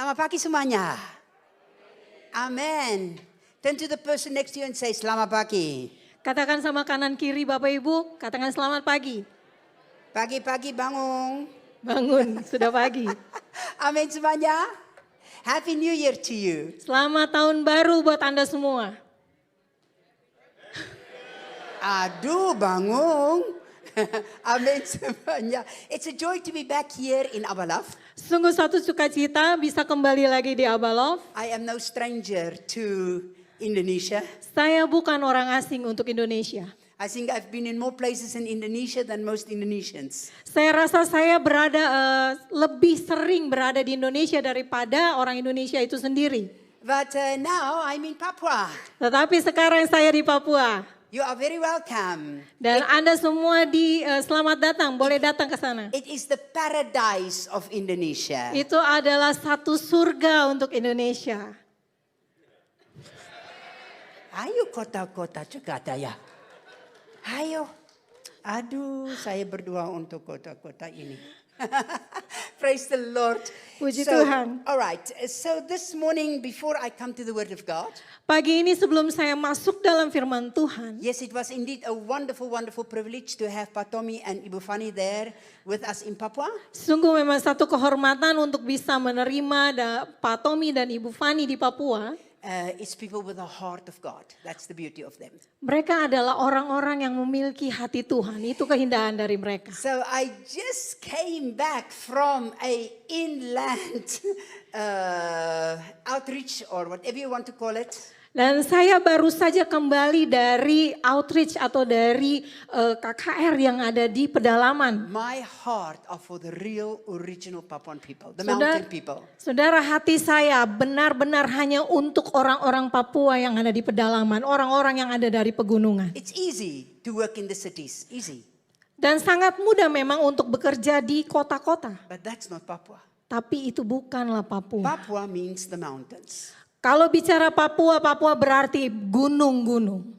Selamat pagi semuanya. Amen. Turn to the person next to you and say, selamat pagi. Katakan sama kanan kiri Bapak Ibu, katakan selamat pagi. Pagi-pagi bangun. Bangun, sudah pagi. Amin semuanya. Happy New Year to you. Selamat tahun baru buat Anda semua. Aduh, bangun. Amin semuanya. It's a joy to be back here in Abalov. Sungguh satu sukacita bisa kembali lagi di Abalov. I am no stranger to Indonesia. Saya bukan orang asing untuk Indonesia. I think I've been in more places in Indonesia than most Indonesians. Saya rasa saya lebih sering berada di Indonesia daripada orang Indonesia itu sendiri. But now I'm in Papua. Tetapi sekarang saya di Papua. You are very welcome. Dan Anda semua selamat datang, boleh datang ke sana. It is the paradise of Indonesia. Itu adalah satu surga untuk Indonesia. Ayo kota-kota Jakarta ya. Ayo. Aduh, saya berdoa untuk kota-kota ini. Praise the Lord. Puji Tuhan. All right. So this morning before I come to the word of God. Pagi ini sebelum saya masuk dalam firman Tuhan. Yes, it was indeed a wonderful privilege to have Pak Tommy and Ibu Fani there with us in Papua. Sungguh memang satu kehormatan untuk bisa menerima Pak Tommy dan Ibu Fani di Papua. It's people with a heart of God. That's the beauty of them. Mereka adalah orang-orang yang memiliki hati Tuhan. Itu keindahan dari mereka. So I just came back from a inland outreach or whatever you want to call it. Dan saya baru saja kembali dari outreach atau dari KKR yang ada di pedalaman. My heart are for the real original Papuan people, the mountain people. Saudara, hati saya benar-benar hanya untuk orang-orang Papua yang ada di pedalaman, orang-orang yang ada dari pegunungan. It's easy to work in the cities, easy. Dan sangat mudah memang untuk bekerja di kota-kota. But that's not Papua. Tapi itu bukanlah Papua. Papua means the mountains. Kalau bicara Papua, Papua berarti gunung-gunung.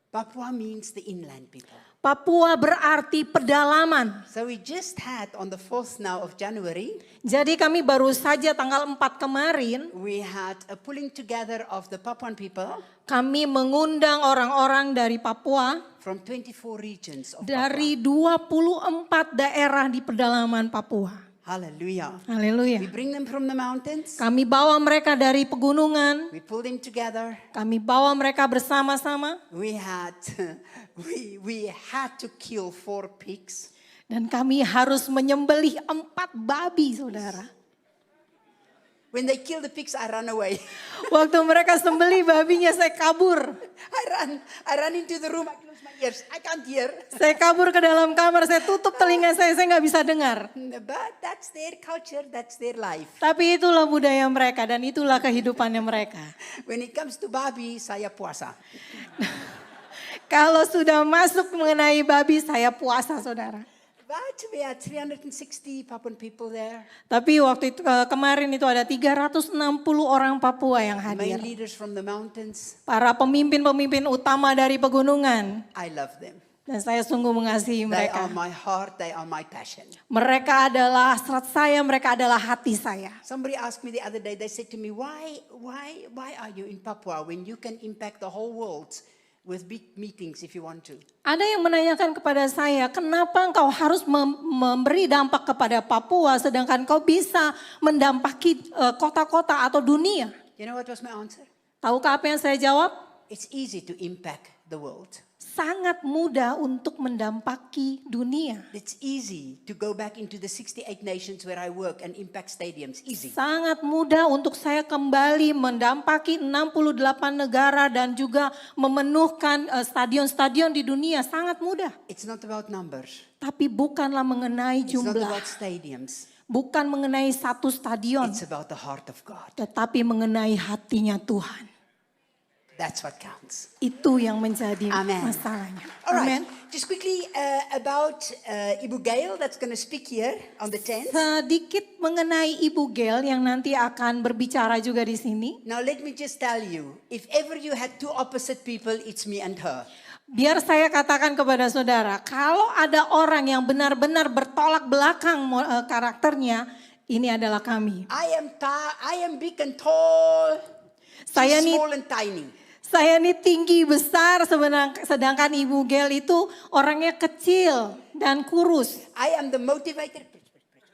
Papua means the inland people. Papua berarti pedalaman. So we just had on the 4th now of January. Jadi kami baru saja tanggal 4 kemarin. We had a pulling together of the Papuan people. Kami mengundang orang-orang dari Papua. From 24 regions of dari 24 daerah di pedalaman Papua. Hallelujah. Haleluya. We bring them from the mountains. Kami bawa mereka dari pegunungan. We pull them together. Kami bawa mereka bersama-sama. We had to kill 4 pigs. Dan kami harus menyembelih 4 babi, saudara. When they kill the pigs, I run away. Waktu mereka sembelih babinya, saya kabur. I run into the room. I close my ears. I can't hear. Saya kabur ke dalam kamar, saya tutup telinga saya nggak bisa dengar. But that's their culture, that's their life. Tapi itulah budaya mereka dan itulah kehidupannya mereka. When it comes to babi, saya puasa. Kalau sudah masuk mengenai babi, saya puasa, saudara. But we had 360 Papuan people there. Tapi waktu itu kemarin itu ada 360 orang Papua yang hadir. Main leaders from the mountains. Para pemimpin-pemimpin utama dari pegunungan. I love them. Dan saya sungguh mengasihi They mereka. are my heart, they are my passion. Mereka adalah hasrat saya, mereka adalah hati saya. Somebody asked me the other day, they said to me, why are you in Papua when you can impact the whole world with big meetings if you want to? Ada yang menanyakan kepada saya, kenapa engkau harus memberi dampak kepada Papua sedangkan kau bisa mendampaki kota-kota atau dunia? You know what was my answer? Tahukah apa yang saya jawab? It's easy to impact the world. Sangat mudah untuk mendampaki dunia. It's easy to go back into the 68 nations where I work and impact stadiums. Easy. Sangat mudah untuk saya kembali mendampaki 68 negara dan juga memenuhkan stadion-stadion di dunia. Sangat mudah. It's not about numbers. Tapi bukanlah mengenai It's not jumlah. about stadiums. Bukan mengenai satu stadion. It's about the heart of God. Tetapi mengenai hatinya Tuhan. That's what counts. Itu yang menjadi Amen. masalahnya. All right. Amen. Just quickly about Ibu Gail that's going to speak here on the 10th. Sedikit mengenai Ibu Gail yang nanti akan berbicara juga di sini. Now let me just tell you, if ever you had 2 opposite people, it's me and her. Biar saya katakan kepada saudara, kalau ada orang yang benar-benar bertolak belakang karakternya, Ini adalah kami. I am big and tall. Saya She's nih small and tiny. Saya ini tinggi besar sedangkan Ibu Gel itu orangnya kecil dan kurus. I am the motivator.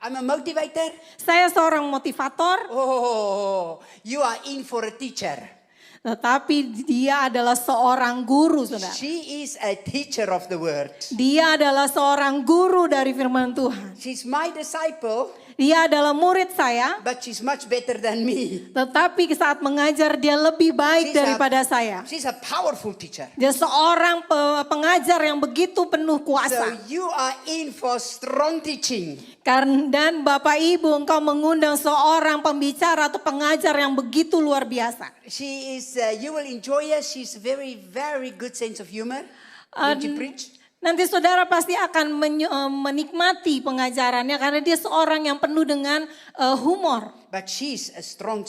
I'm a motivator. Saya seorang motivator, Oh, you are in for a teacher. tetapi dia adalah seorang guru, saudara. She is a teacher of the word. Dia adalah seorang guru dari firman Tuhan. She's my disciple, Dia adalah murid saya, but she's much better than me. tetapi saat mengajar dia lebih baik daripada saya. She's a powerful teacher. Dia seorang pengajar yang begitu penuh So kuasa. you are in for strong teaching. Dan Bapak Ibu, engkau mengundang seorang pembicara atau pengajar yang begitu luar biasa. She is. You will enjoy her. She's very, very good sense of humor when she preach. Nanti saudara pasti akan menikmati pengajarannya karena dia seorang yang penuh dengan humor. But she's a strong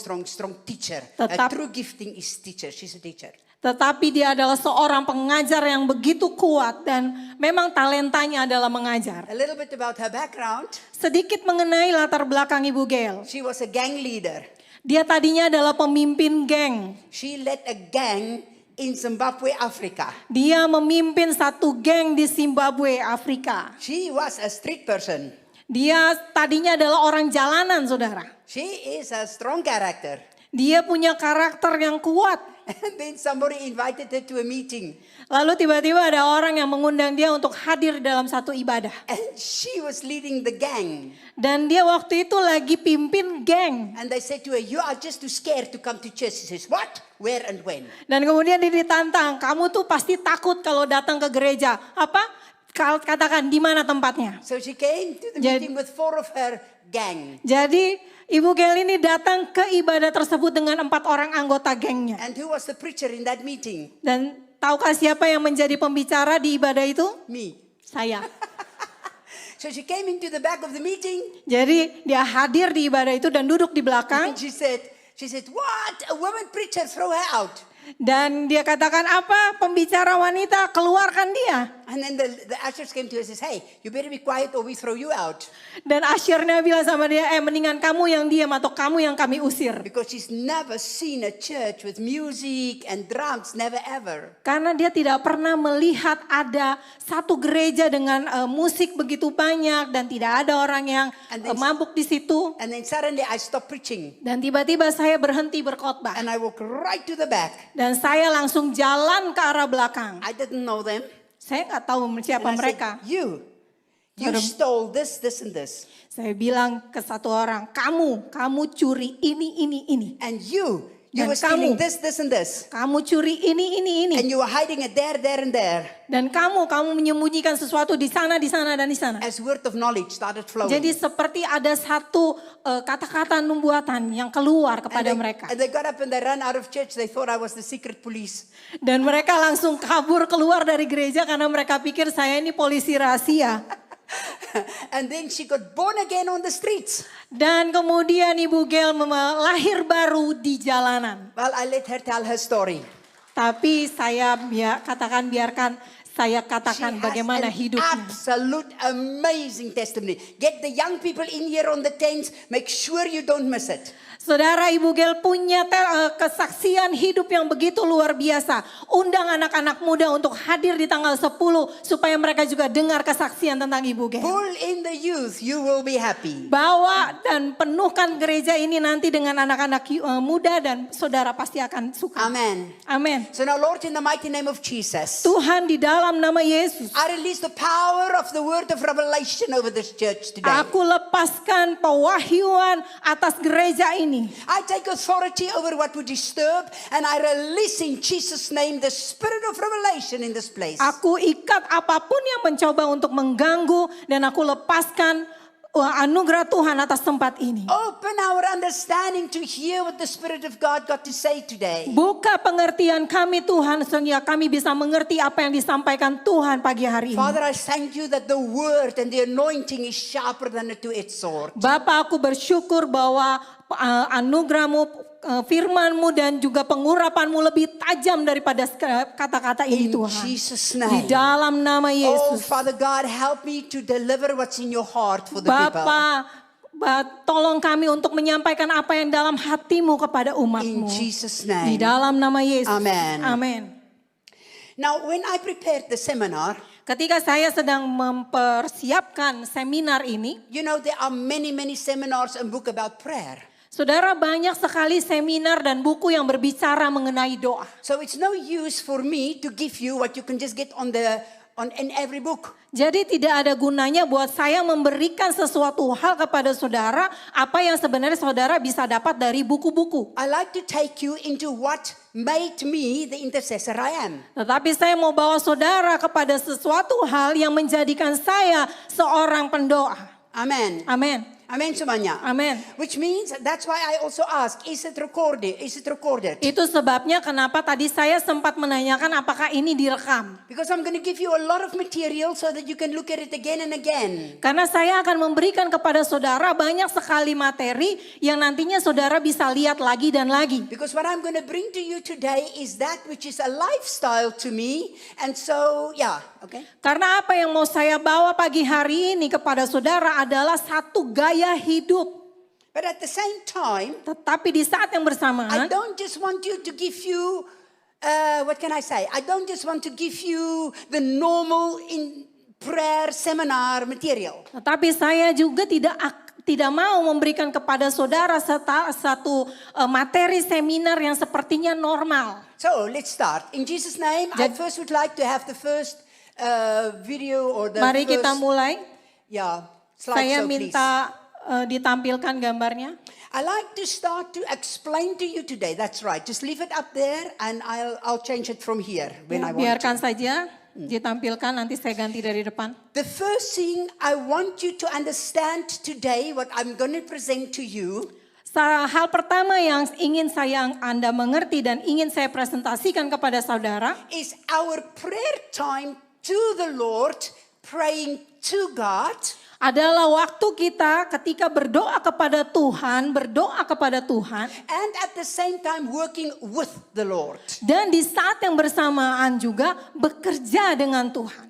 teacher. A Tetap- true gifting is teacher. She's a teacher. Tetapi dia adalah seorang pengajar yang begitu kuat dan memang talentanya adalah mengajar. A little bit about her background. Sedikit mengenai latar belakang Ibu Gel. She was a gang leader. Dia tadinya adalah pemimpin geng. She led a gang in Zimbabwe, Africa. Dia memimpin satu geng di Zimbabwe, Afrika. She was a street person. Dia tadinya adalah orang jalanan, saudara. She is a strong character. Dia punya karakter yang kuat. And then somebody invited her to a meeting. Lalu tiba-tiba ada orang yang mengundang dia untuk hadir dalam satu ibadah. And she was leading the gang. Dan dia waktu itu lagi pimpin geng. And they said to her, you are just too scared to come to church. She says, what? Where and when? Dan kemudian dia ditantang, kamu tuh pasti takut kalau datang ke gereja. Apa? Katakan di mana tempatnya. So she came to the Jadi- meeting with 4 of her gang. Jadi Ibu Gel ini datang ke ibadah tersebut dengan 4 orang anggota gengnya. And who was the preacher in that meeting? Dan tahukah siapa yang menjadi pembicara di ibadah itu? Me. Saya. So she came into the back of the meeting. Jadi dia hadir di ibadah itu dan duduk di belakang. And she said, what? A woman preacher, throw her out. Dan dia katakan apa? Pembicara wanita, keluarkan dia. And then the ushers came to her and says, hey, you better be quiet or we throw you out. Dan asyirnya bilang sama dia, mendingan kamu yang diam atau kamu yang kami usir. Because she's never seen a church with music and drums, never ever. Karena dia tidak pernah melihat ada satu gereja dengan musik begitu banyak dan tidak ada orang yang And then- mabuk di situ. And then suddenly I stopped preaching. Dan tiba-tiba saya berhenti berkhotbah. And I walked right to the back. Dan saya langsung jalan ke arah belakang. I didn't know them. Saya nggak tahu siapa And I mereka. said, you Madam- stole this, this and this. Saya bilang ke satu orang, kamu curi ini. And you Dan were stealing kamu. this and this. Kamu curi ini. And you were hiding it there and there. Dan kamu menyembunyikan sesuatu di sana, dan di sana. As word of knowledge started flowing. Jadi seperti ada satu kata-kata nubuatan yang keluar kepada mereka. and they got up and they ran out of church. They thought I was the secret police. Dan mereka langsung kabur keluar dari gereja karena mereka pikir saya ini polisi rahasia. And then she got born again on the streets. Dan kemudian Ibu Gel lahir baru di jalanan. Well, I let her tell her story. Tapi saya biarkan saya She katakan has bagaimana an hidupnya. absolute amazing testimony. Get the young people in here on the tents. Make sure you don't miss it. Saudara, Ibu Gel punya kesaksian hidup yang begitu luar biasa. Undang anak-anak muda untuk hadir di tanggal 10 supaya mereka juga dengar kesaksian tentang Ibu Gel. Pull in the youth, you will be happy. Bawa dan penuhkan gereja ini nanti dengan anak-anak muda dan saudara pasti akan suka. Amen. Amin. So now, Lord, in the mighty name of Jesus, Tuhan di dalam nama Yesus, I release the power of the word of revelation over this church today. aku lepaskan pewahyuan atas gereja ini. I take authority over what would disturb, and I release in Jesus' name the spirit of revelation in this place. Aku ikat apapun yang mencoba untuk mengganggu dan aku lepaskan anugerah Tuhan atas tempat ini. Open our understanding to hear what the Spirit of God got to say today. Buka pengertian kami Tuhan sehingga kami bisa mengerti apa yang disampaikan Tuhan pagi hari ini. Father, I thank you that the word and the anointing is sharper than a two-edged sword. Bapa, aku bersyukur bahwa anugerahmu, firmanmu dan juga pengurapanmu lebih tajam daripada kata-kata ini In Tuhan. Jesus' Di name. dalam nama Oh, Yesus. Father God, help me to deliver what's in your heart for the people. Tolong kami untuk menyampaikan apa yang dalam hatimu kepada In umatmu. Jesus' Di name. dalam nama Yesus. Amen. Amin. Now, when I prepared the seminar, Ketika saya sedang mempersiapkan seminar ini, you know, there are many, many seminars and book about prayer. saudara, banyak sekali seminar dan buku yang berbicara mengenai doa. So it's no use for me to give you what you can just get in every book. Jadi tidak ada gunanya buat saya memberikan sesuatu hal kepada saudara, apa yang sebenarnya saudara bisa dapat dari buku-buku. I like to take you into what made me the intercessor I am. Tetapi saya mau bawa saudara kepada sesuatu hal yang menjadikan saya seorang pendoa. Amen. Amin. Amen semuanya. Amin. Which means that's why I also ask, is it recorded? Is it recorded? Itu sebabnya kenapa tadi saya sempat menanyakan apakah ini direkam. Because I'm going to give you a lot of material so that you can look at it again and again. Karena saya akan memberikan kepada saudara banyak sekali materi yang nantinya saudara bisa lihat lagi dan lagi. Because what I'm going to bring to you today is that which is a lifestyle to me. And so, yeah, okay. Karena apa yang mau saya bawa pagi hari ini kepada saudara adalah satu gaya hidup. But at the same time, Tetapi di saat yang I bersamaan, don't just want you to give you, what can I say? I don't just want to give you the normal in prayer seminar material. tetapi saya juga tidak mau memberikan kepada saudara satu materi seminar yang sepertinya normal. So let's start. In Jesus' name, I first would like to have the first video or the Mari kita first, mulai. yeah, Saya slideshow, please. minta ditampilkan gambarnya. I like to start to explain to you today. That's right. Just leave it up there, and I'll change it from here when I want to. Biarkan saja ditampilkan, nanti saya ganti dari depan. The first thing I want you to understand today, what I'm going to present to you, Hal pertama yang ingin Anda mengerti dan ingin saya presentasikan kepada saudara is our prayer time to the Lord, praying to God, adalah waktu kita ketika berdoa kepada Tuhan, and at the same time working with the Lord. dan di saat yang bersamaan juga bekerja dengan Tuhan.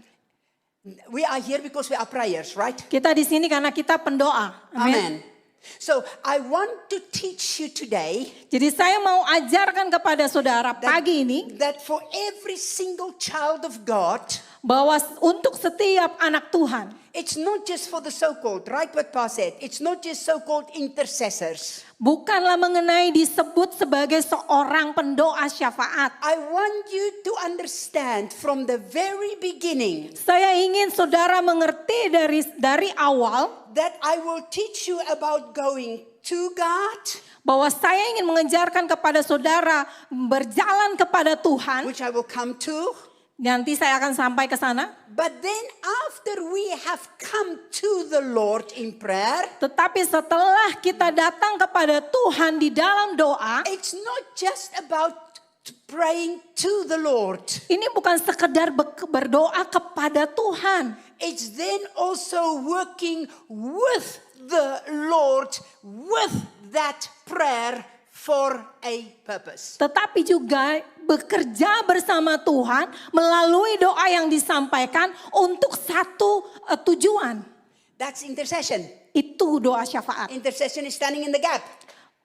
We are here because we are prayers, right? Kita di sini karena kita pendoa. Amen. So I want to teach you today Jadi saya mau ajarkan kepada saudara pagi ini that for every single child of God, bahwa untuk setiap anak Tuhan, it's not just for the so-called, right what Pa said, it's not just so-called intercessors. bukanlah mengenai disebut sebagai seorang pendoa syafaat. I want you to understand from the very beginning Saya ingin saudara mengerti dari awal that I will teach you about going to God, bahwa saya ingin mengejarkan kepada saudara berjalan kepada Tuhan. which I will come to. Nanti saya akan sampai ke sana. But then after we have come to the Lord in prayer, Tetapi setelah kita datang kepada Tuhan di dalam doa, it's not just about praying to the Lord. ini bukan sekedar berdoa kepada Tuhan. It's then also working with the Lord with that prayer for a purpose. Tetapi juga bekerja bersama Tuhan melalui doa yang disampaikan untuk satu tujuan. That's intercession. Itu doa syafaat. Intercession is standing in the gap.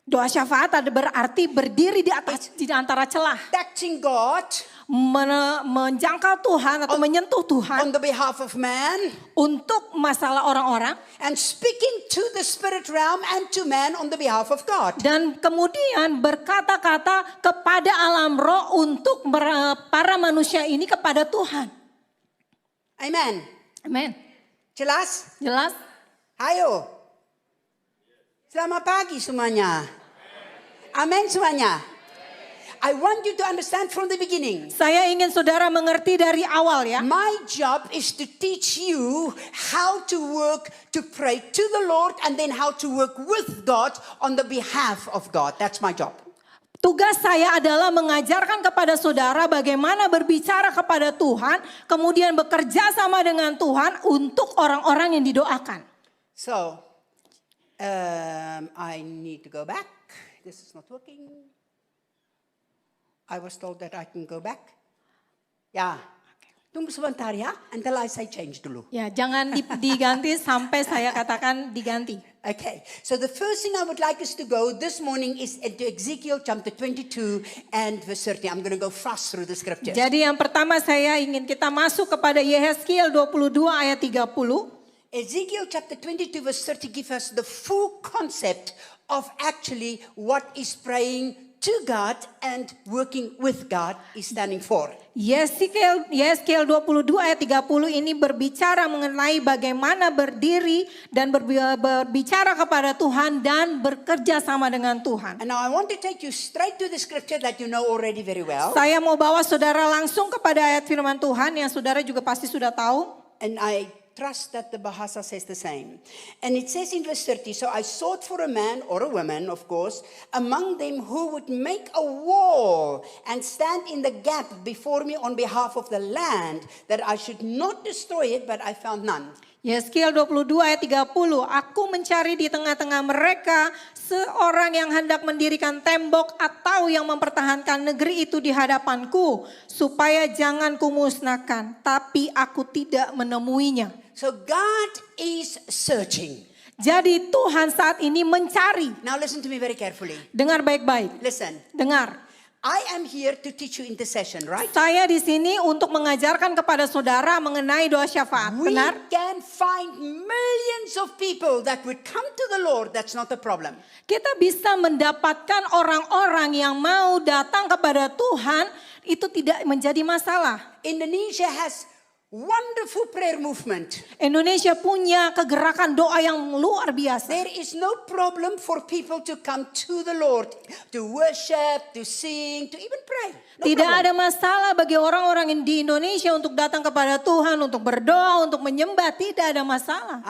Doa syafaat ada berarti berdiri di antara celah. Touching God Menjangkau Tuhan atau menyentuh Tuhan on the behalf of man untuk masalah orang-orang. and speaking to the spirit realm and to man on the behalf of God. Dan kemudian berkata-kata kepada alam roh untuk para manusia ini kepada Tuhan. Amen. Amin. Jelas? Jelas? Ayo. Selamat pagi semuanya. Amin semuanya. I want you to understand from the beginning. Saya ingin saudara mengerti dari awal ya. My job is to teach you how to work, to pray to the Lord, and then how to work with God on the behalf of God. That's my job. Tugas saya adalah mengajarkan kepada saudara bagaimana berbicara kepada Tuhan, kemudian bekerja sama dengan Tuhan untuk orang-orang yang didoakan. So, I need to go back. This is not working. I was told that I can go back. Ya, Tunggu sebentar ya, until I say change dulu. Ya, jangan diganti sampai saya katakan diganti. Okay, so the first thing I would like us to go this morning is into Ezekiel chapter 22 and verse 30. I'm going to go fast through the scriptures. Jadi yang pertama saya ingin kita masuk kepada Yehezkiel 22 ayat 30. Ezekiel chapter 22 verse 30 gives us the full concept of actually what is praying to God and working with God is standing for. Yehezkiel 22 ayat 30 ini berbicara mengenai bagaimana berdiri dan berbicara kepada Tuhan dan bekerja sama dengan Tuhan. And now I want to take you straight to the scripture that you know already very well. Saya mau bawa saudara langsung kepada ayat firman Tuhan yang saudara juga pasti sudah tahu. And I trust that the Bahasa says the same. And it says in verse 30, so I sought for a man or a woman, of course, among them who would make a wall and stand in the gap before me on behalf of the land, that I should not destroy it, but I found none. Yehezkiel 22 ayat 30, aku mencari di tengah-tengah mereka seorang yang hendak mendirikan tembok atau yang mempertahankan negeri itu di hadapanku, supaya jangan kumusnahkan, tapi aku tidak menemuinya. So God is searching. Jadi Tuhan saat ini mencari. Now listen to me very carefully. Dengar baik-baik. Listen, Dengar. I am here to teach you intercession, right? Saya di sini untuk mengajarkan kepada saudara mengenai doa syafaat. We Benar? can find millions of people that would come to the Lord. That's not a problem. Kita bisa mendapatkan orang-orang yang mau datang kepada Tuhan, itu tidak menjadi masalah. Indonesia has wonderful prayer movement. Indonesia punya kegerakan doa yang luar biasa. There is no problem for people to come to the Lord, to worship, to sing, to even pray. No Tidak problem. ada masalah bagi orang-orang di Indonesia untuk datang kepada Tuhan, untuk berdoa, untuk menyembah. Tidak ada masalah.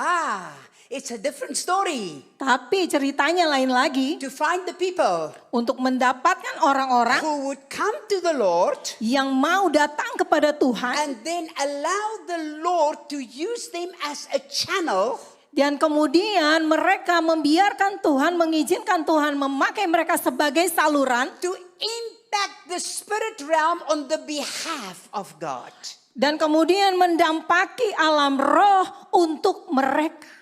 It's a different story. Tapi ceritanya lain lagi. To find the people Untuk mendapatkan orang-orang who would come to the Lord yang mau datang kepada Tuhan. and then allow the Lord to use them as a channel. Dan kemudian mereka membiarkan Tuhan, mengizinkan Tuhan memakai mereka sebagai saluran. To impact the spirit realm on the behalf of God. Dan kemudian mendampaki alam roh untuk mereka.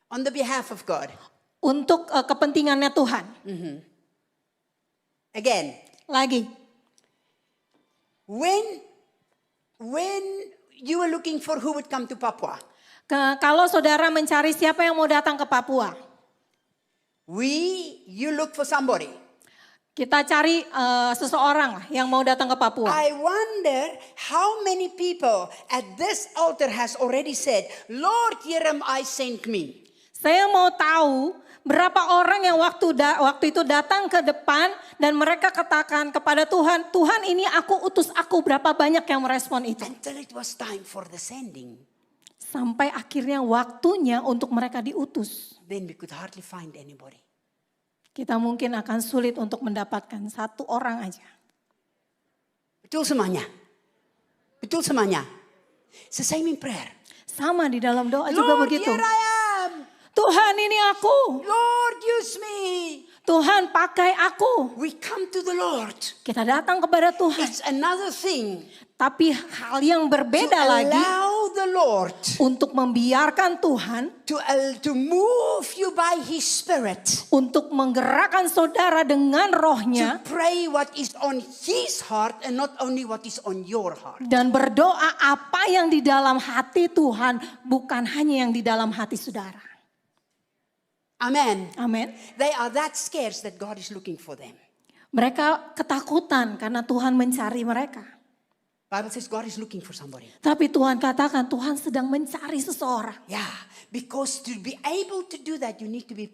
On the behalf of God. Untuk kepentingannya Tuhan. Again, Lagi. when you were looking for who would come to Papua, Kalau saudara mencari siapa yang mau datang ke Papua. you look for somebody. Kita cari seseorang lah yang mau datang ke Papua. I wonder how many people at this altar has already said, Lord, here am I, send me. Saya mau tahu berapa orang yang waktu itu datang ke depan dan mereka katakan kepada Tuhan, Tuhan ini aku utus aku, berapa banyak yang merespon itu. Until it was time for the sending. Sampai akhirnya waktunya untuk mereka diutus. Then we could hardly find anybody. Kita mungkin akan sulit untuk mendapatkan satu orang aja. Betul semuanya. Betul semuanya. It's the same in prayer. Sama di dalam doa juga Lord, begitu. here I am. Tuhan ini aku. Lord, use me. Tuhan pakai aku. We come to the Lord. Kita datang kepada Tuhan. It's another thing. Tapi hal yang To berbeda lagi. allow the Lord Untuk membiarkan Tuhan. to move you by His Spirit. Untuk menggerakkan saudara dengan rohnya. To pray what is on His heart and not only what is on your heart. Dan berdoa apa yang di dalam hati Tuhan. Bukan hanya yang di dalam hati saudara. Amen. Amin. They are that scarce that God is looking for them. Mereka ketakutan karena Tuhan mencari mereka. Bible says God is looking for somebody. Tapi Tuhan katakan Tuhan sedang mencari seseorang. Yeah, because to be able to do that, you need to be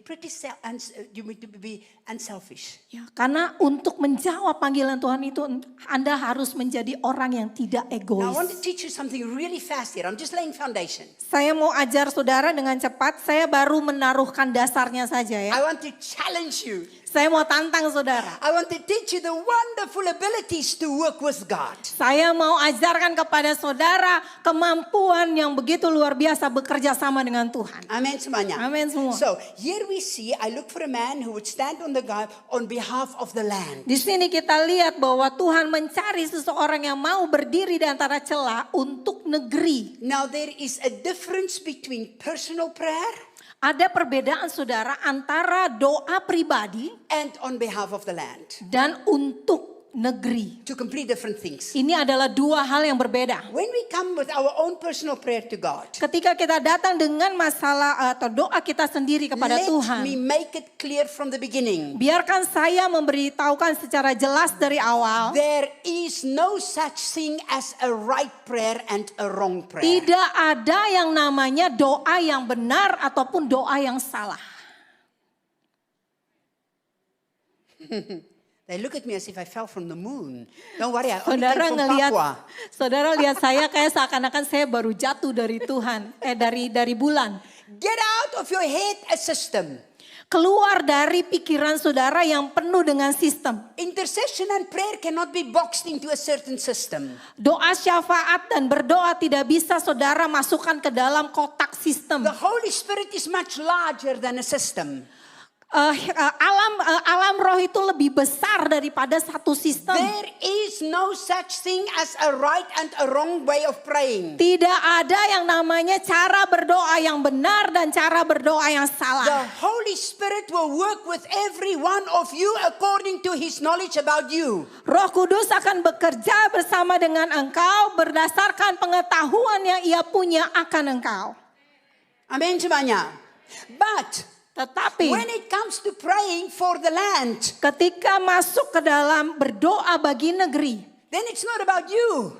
you need to be unselfish. Ya, karena untuk menjawab panggilan Tuhan itu Anda harus menjadi orang yang tidak Now I want to egois. teach you something really fast here. I'm just laying foundation. Saya mau ajar saudara dengan cepat. Saya baru menaruhkan dasarnya saja ya. I want to challenge you. Saya mau tantang saudara. I want to teach you the wonderful abilities to work with God. Saya mau mau ajarkan kepada saudara kemampuan yang begitu luar biasa bekerja sama dengan Tuhan. Amen semuanya. Amin semua. So here we see, I look for a man who would stand on the God on behalf of the land. Di sini kita lihat bahwa Tuhan mencari seseorang yang mau berdiri di antara celah untuk negeri. Now there is a difference between personal prayer Ada perbedaan saudara antara doa pribadi and on behalf of the land. dan untuk negeri. Two complete different things. Ini adalah dua hal yang berbeda. When we come with our own personal prayer to God, Ketika kita datang dengan masalah atau doa kita sendiri kepada let Tuhan, me make it clear from the beginning. biarkan saya memberitahukan secara jelas dari awal. There is no such thing as a right prayer and a wrong prayer. Tidak ada yang namanya doa yang benar ataupun doa yang salah. They look at me as if I fell from the moon. Don't worry, I only came Saudara from ngelihat, Papua. saudara lihat saya kayak seakan-akan saya baru jatuh dari Tuhan, dari bulan. Get out of your head a system. Keluar dari pikiran saudara yang penuh dengan sistem. Intercession and prayer cannot be boxed into a certain system. Doa syafaat dan berdoa tidak bisa saudara masukkan ke dalam kotak sistem. The Holy Spirit is much larger than a system. Alam roh itu lebih besar daripada satu sistem. There is no such thing as a right and a wrong way of praying. Tidak ada yang namanya cara berdoa yang benar dan cara berdoa yang The salah. Holy Spirit will work with every one of you according to His knowledge about you. Roh Kudus akan bekerja bersama dengan engkau berdasarkan pengetahuan yang ia punya akan engkau. Amen semuanya. But Tetapi when it comes to praying for the land, ketika masuk ke dalam berdoa bagi negeri, then it's not about you.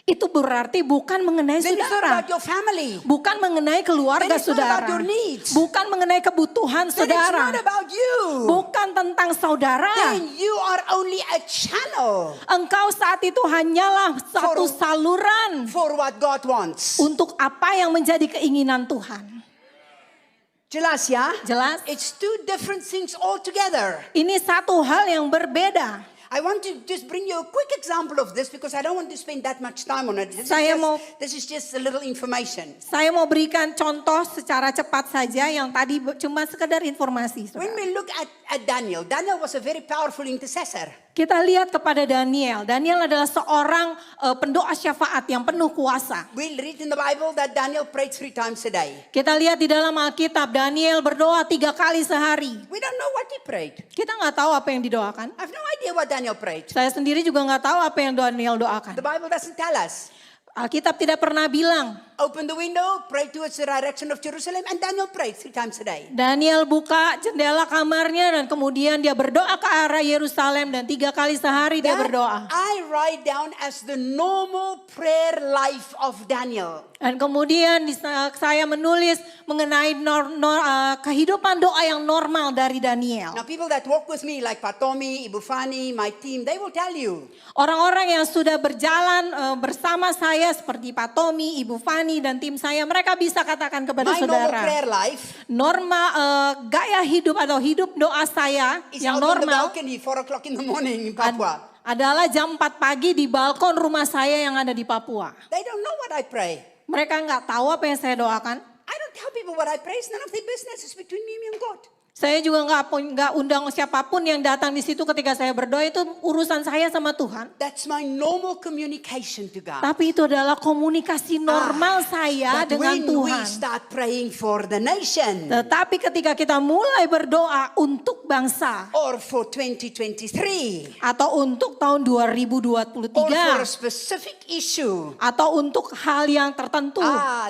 itu berarti bukan mengenai Then it's not saudara. about your family. Bukan mengenai keluarga Then it's not saudara. about your needs. Bukan mengenai kebutuhan Then it's saudara. not about you. Bukan tentang saudara. Then you are only a channel Engkau saat itu hanyalah satu saluran for what God wants. untuk apa yang menjadi keinginan Tuhan. Jelas ya? Jelas? It's two different things altogether. Ini satu hal yang berbeda. I want to just bring you a quick example of this because I don't want to spend that much time on it. This is just a little information. Saya mau berikan contoh secara cepat saja yang tadi cuma sekedar informasi. When Saudara. we look at Daniel, Daniel was a very powerful intercessor. Kita lihat kepada Daniel. Daniel adalah seorang pendoa syafaat yang penuh kuasa. We'll read in the Bible that Daniel prayed 3 times a day. Kita lihat di dalam Alkitab, Daniel berdoa 3 kali sehari. We don't know what he prayed. Kita nggak tahu apa yang didoakan. I have no idea what Daniel prayed. Saya sendiri juga nggak tahu apa yang Daniel doakan. The Bible doesn't tell us. Alkitab tidak pernah bilang. Open the window, pray towards the direction of Jerusalem, and Daniel prayed 3 times a day. Daniel buka jendela kamarnya dan kemudian dia berdoa ke arah Yerusalem dan 3 kali sehari dia berdoa. I write down as the normal prayer life of Daniel. Dan kemudian saya menulis mengenai kehidupan doa yang normal dari Daniel. Now people that walk with me like Patomi, Ibu Fani, my team, they will tell you. Orang-orang yang sudah berjalan bersama saya seperti Pak Tommy, Ibu Fani dan tim saya, mereka bisa katakan kepada My normal saudara. prayer life Gaya hidup atau hidup doa saya is yang out on the normal balcony 4 o'clock in the morning in Papua. adalah jam 4 pagi di balkon rumah saya yang ada di Papua. They don't know what I pray. Mereka nggak tahu apa yang saya doakan. I don't tell people what I pray. It's none of their business. It's between me and God. Saya juga nggak undang siapapun yang datang di situ ketika saya berdoa, itu urusan saya sama Tuhan. That's my normal communication to God. Tapi itu adalah komunikasi normal saya But dengan when we Tuhan. start praying for the nation Tetapi ketika kita mulai berdoa untuk bangsa or for 2023 atau untuk tahun 2023 or for a specific issue, atau untuk hal yang tertentu,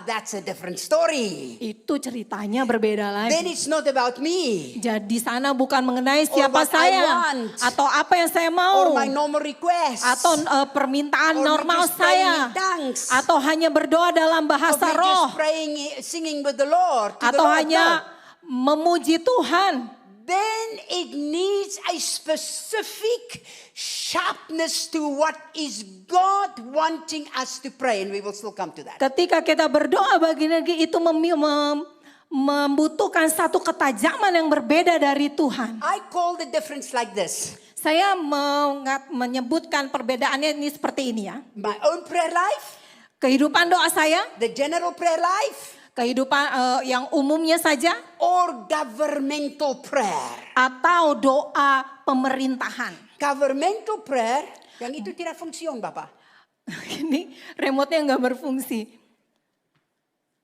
that's a different story. itu ceritanya berbeda Then lagi. it's not about me Jadi sana bukan mengenai siapa what I saya want, atau apa yang saya or mau my normal request atau permintaan or normal just praying saya in tongues, atau hanya berdoa dalam or bahasa we roh just praying, singing with the Lord, to the atau Lord. hanya No. memuji Tuhan. Then it needs a specific sharpness to what is God wanting us to pray, and we will still come to that. Ketika kita berdoa bagi negeri itu membutuhkan satu ketajaman yang berbeda dari Tuhan. I call the difference like this. Saya menyebutkan perbedaannya ini seperti ini ya. My own prayer life, Kehidupan doa saya, the general prayer life, kehidupan yang umumnya saja, or governmental prayer. atau doa pemerintahan. Governmental prayer, yang itu tidak fungsiun Bapak. Ini remote-nya nggak berfungsi.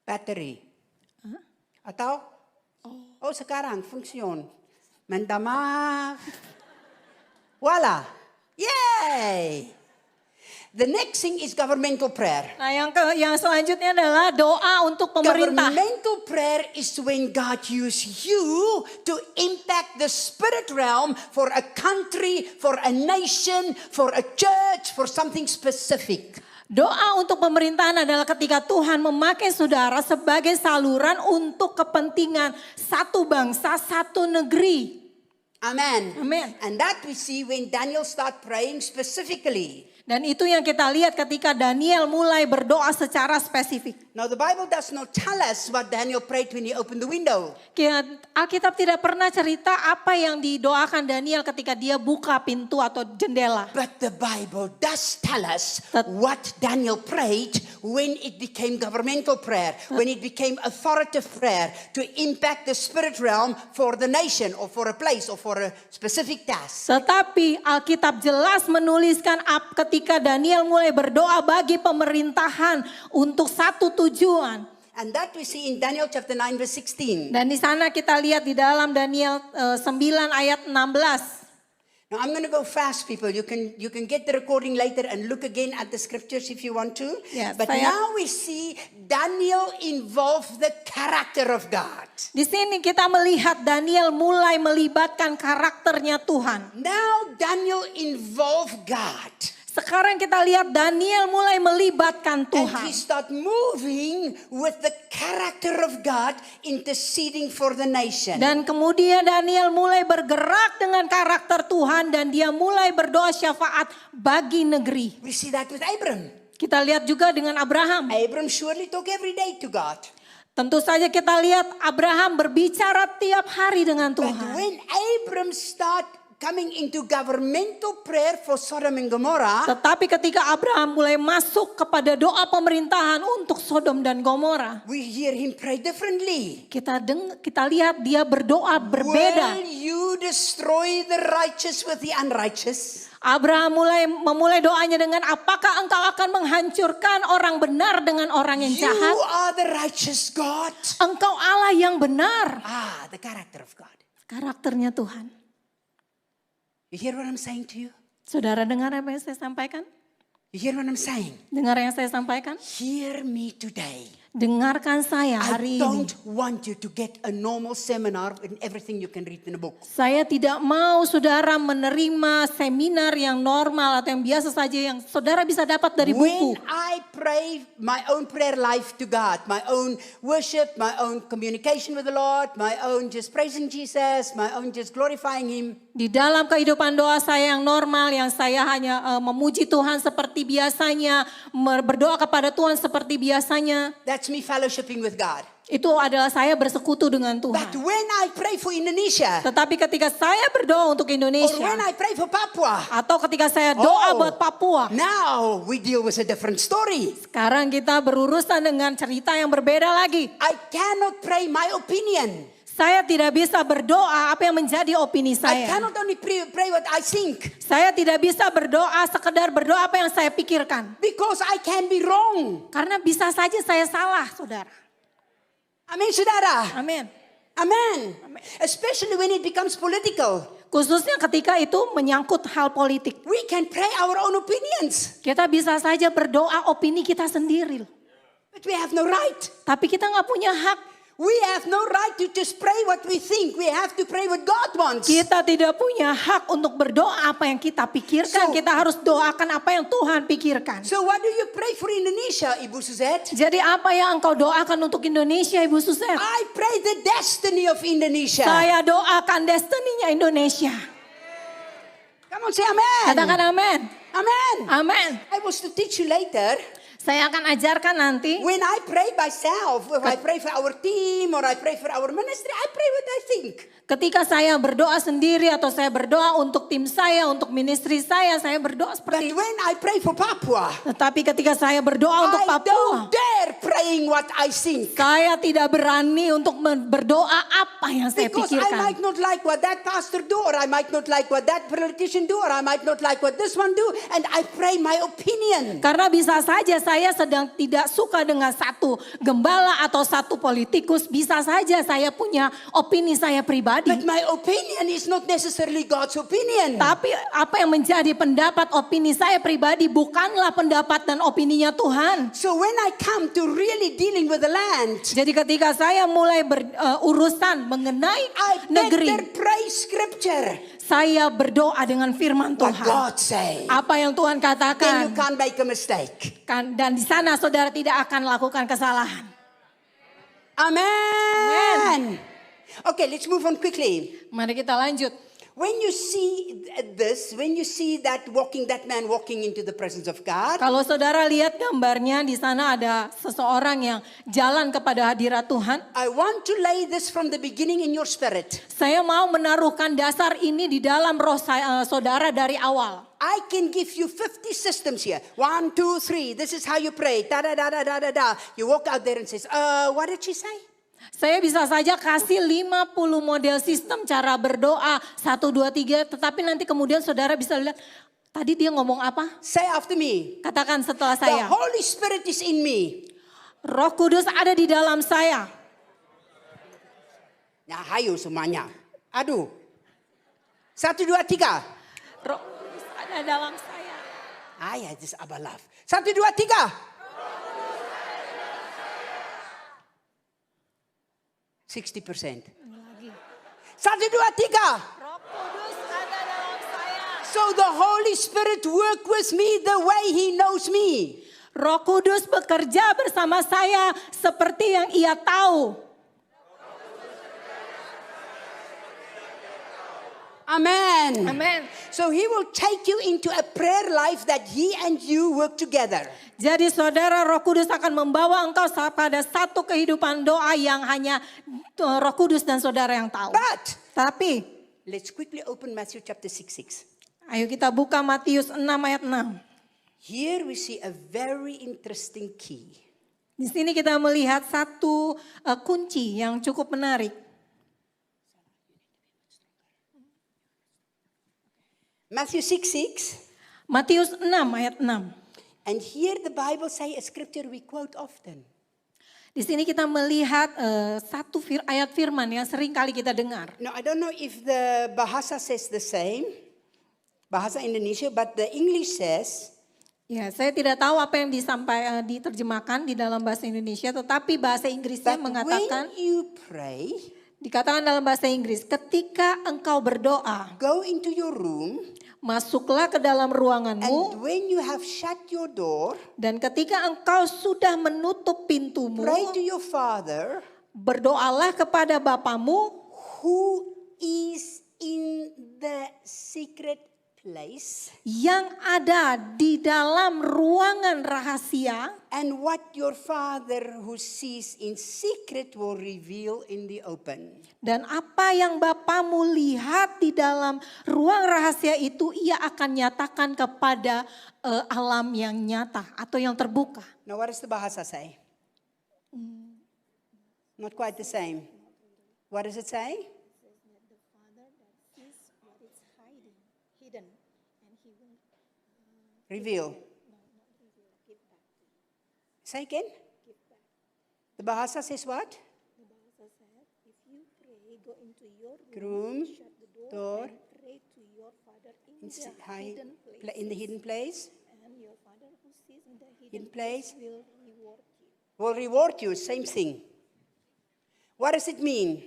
Battery. Atau? Oh sekarang fungsiun. Minta maaf. Voila. Yay. The next thing is governmental prayer. Nah, yang selanjutnya adalah doa untuk pemerintah. Governmental prayer is when God uses you to impact the spirit realm for a country, for a nation, for a church, for something specific. Doa untuk pemerintahan adalah ketika Tuhan memakai saudara sebagai saluran untuk kepentingan satu bangsa, satu negeri. Amen. Amen. And that we see when Daniel start praying specifically. Dan itu yang kita lihat ketika Daniel mulai berdoa secara spesifik. Now the Bible does not tell us what Daniel prayed when he opened the window. Alkitab tidak pernah cerita apa yang didoakan Daniel ketika dia buka pintu atau jendela. But the Bible does tell us what Daniel prayed when it became governmental prayer, when it became authoritative prayer to impact the spirit realm for the nation or for a place or for a specific task. Tetapi Alkitab jelas menuliskan ketika Daniel mulai berdoa bagi pemerintahan untuk satu tujuan. And that we see in Daniel chapter 9 verse 16. Dan di sana kita lihat di dalam Daniel 9 ayat 16. Now I'm going to go fast, people. You can get the recording later and look again at the scriptures if you want to. Yes, But now we see Daniel involve the character of God. Di sini kita melihat Daniel mulai melibatkan karakternya Tuhan. Now Daniel involve God. Sekarang kita lihat Daniel mulai melibatkan And Tuhan. he start moving with the character of God, interceding for the nation. Dan kemudian Daniel mulai bergerak dengan karakter Tuhan dan dia mulai berdoa syafaat bagi negeri. We see that with Abram. Kita lihat juga dengan Abraham. Abram surely talk every day to God. Tentu saja kita lihat Abraham berbicara tiap hari dengan But Tuhan. when Abram start coming into governmental prayer for Sodom and Gomorrah, Tetapi ketika Abraham mulai masuk kepada doa pemerintahan untuk Sodom dan Gomora, we hear him pray differently. kita lihat dia berdoa berbeda. Will you destroy the righteous with the unrighteous? Abraham memulai doanya dengan apakah engkau akan menghancurkan orang benar dengan orang yang You jahat? are the righteous God. Engkau Allah yang benar. The character of God. Karakternya Tuhan. You hear what I'm saying to you? Saudara dengar apa yang saya sampaikan? You hear what I'm saying? Dengar yang saya sampaikan? Hear me today. Dengarkan saya hari I ini. don't want you to get a normal seminar in everything you can read in a book. Saya tidak mau saudara menerima seminar yang normal atau yang biasa saja yang saudara bisa dapat dari buku. When I pray my own prayer life to God, my own worship, my own communication with the Lord, my own just praising Jesus, my own just glorifying Him. Di dalam kehidupan doa saya yang normal, yang saya hanya memuji Tuhan seperti biasanya, berdoa kepada Tuhan seperti biasanya. That's me fellowshipping with God. Itu adalah saya bersekutu dengan But Tuhan. when I pray for Indonesia, Tetapi ketika saya berdoa untuk or when Indonesia, I pray for Papua, atau ketika saya doa Oh. buat Papua, now we deal with a different story. sekarang kita berurusan dengan cerita yang berbeda lagi. I cannot pray my opinion. Saya tidak bisa berdoa apa yang menjadi opini I saya. cannot only pray what I think. Saya tidak bisa berdoa sekedar berdoa apa yang saya pikirkan. Because I can be wrong. Karena bisa saja saya salah, saudara. Amin, saudara. Amin. Amen. Especially when it becomes political. Khususnya ketika itu menyangkut hal politik. We can pray our own opinions. Kita bisa saja berdoa opini kita sendiri. But we have no right. Tapi kita nggak punya hak. We have no right to just pray what we think. We have to pray what God wants. Kita tidak punya hak untuk berdoa apa yang kita pikirkan. So- Kita harus doakan apa yang Tuhan pikirkan. So what do you pray for Indonesia, Ibu Suzette? Jadi apa yang engkau doakan untuk Indonesia, Ibu Suset? I pray the destiny of Indonesia. Saya doakan destininya Indonesia. Come on, say amen. Katakan amin. Amen. Amin. I was to teach you later. Saya akan ajarkan nanti. When I pray myself, if I pray for our team or I pray for our ministry, I pray what I think. Ketika saya berdoa sendiri atau saya berdoa untuk tim saya, untuk ministry saya berdoa But seperti itu. when I pray for Papua, Tetapi ketika saya berdoa untuk I Papua, don't dare praying what I think. saya tidak berani untuk berdoa apa yang saya Because I pikirkan. might not like what that pastor do, or I might not like what that politician do, or I might not like what this one do, and I pray my opinion. Karena bisa saja saya sedang tidak suka dengan satu gembala atau satu politikus. Bisa saja saya punya opini saya pribadi. But my opinion is not necessarily God's opinion. Tapi apa yang menjadi pendapat opini saya pribadi bukanlah pendapat dan opininya Tuhan. So when I come to really dealing with the land, Jadi ketika saya mulai berurusan mengenai I negeri, better pray scripture. saya berdoa dengan firman What Tuhan. God say. Apa yang Tuhan Then you katakan. can't make a mistake. Dan di sana saudara tidak akan lakukan kesalahan. Amen. Okay, let's move on quickly. Mari kita lanjut. When you see this, when you see that man walking into the presence of God, Kalau saudara lihat gambarnya, di sana ada seseorang yang jalan kepada hadirat Tuhan. I want to lay this from the beginning in your spirit. Saya mau menaruhkan dasar ini di dalam roh saudara dari awal. I can give you 50 systems here. 1, 2, 3. This is how you pray. Da da da da da da da. You walk out there and says, what did she say? Saya bisa saja kasih 50 model sistem cara berdoa 1, 2, 3. Tetapi nanti kemudian saudara bisa lihat tadi dia ngomong apa? Say after me. Katakan setelah The saya. Holy Spirit is in me. Roh Kudus ada di dalam saya. Nah, hayo semuanya. Aduh. 1, 2, 3. Roh Kudus ada dalam saya. Ya, this Abba love. 1, 2, 3. 60%. 1, 2, 3. Roh Kudus ada dalam saya. So the Holy Spirit work with me the way He knows me. Roh Kudus bekerja bersama saya seperti yang Ia tahu. Amen. Amen. So He will take you into a prayer life that He and you work together. Jadi saudara, Roh Kudus akan membawa engkau pada satu kehidupan doa yang hanya Roh Kudus dan saudara yang tahu. But Tapi let's quickly open Matthew chapter 6:6. ayo kita buka Matius 6 ayat 6. Here we see a very interesting key. Di sini kita melihat satu kunci yang cukup menarik. Matthew 6:6. Matius 6 ayat 6. And here the Bible say a scripture we quote often. Di sini kita melihat satu ayat firman yang sering kali kita dengar. Now I don't know if the Bahasa says the same, Bahasa Indonesia, but the English says, Ya, saya tidak tahu apa yang diterjemahkan di dalam bahasa Indonesia, tetapi bahasa Inggrisnya but mengatakan, when you pray, dikatakan dalam bahasa Inggris, ketika engkau berdoa, go into your room, masuklah ke dalam ruanganmu, and when you have shut your door, dan ketika engkau sudah menutup pintumu, pray to your Father berdoalah kepada Bapamu who is in the secret place, yang ada di dalam ruangan rahasia, and what your Father who sees in secret will reveal in the open. dan apa yang Bapamu lihat di dalam ruang rahasia itu ia akan nyatakan kepada alam yang nyata atau yang terbuka. Now what does the Bahasa say? Not quite the same. What does it say? Reveal. Say again. The Bahasa says what? The Bahasa says, if you pray, go into your Room, shut the door, and pray to your Father in in the hidden place. and your Father who sees in the Hidden place. will reward you. Will reward you. Same thing. What does it mean?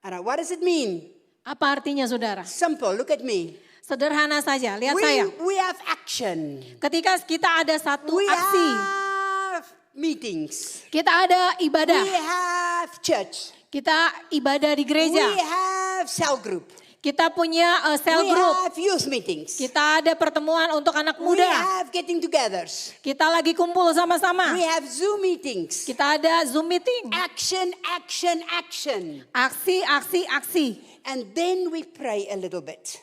Alright, what does it mean? Apa artinya saudara? Simple. Look at me. Sederhana saja, lihat saya. We have action. Ketika kita ada satu We aksi, have meetings. kita ada ibadah, We have church. kita ibadah di We gereja, have cell group. Kita punya cell We group. have youth meetings. Kita ada pertemuan untuk anak We muda. have getting togethers. Kita lagi kumpul sama-sama. We have Zoom meetings. Kita ada Zoom meeting. Action, action, action. Aksi, aksi, aksi. And then we pray a little bit.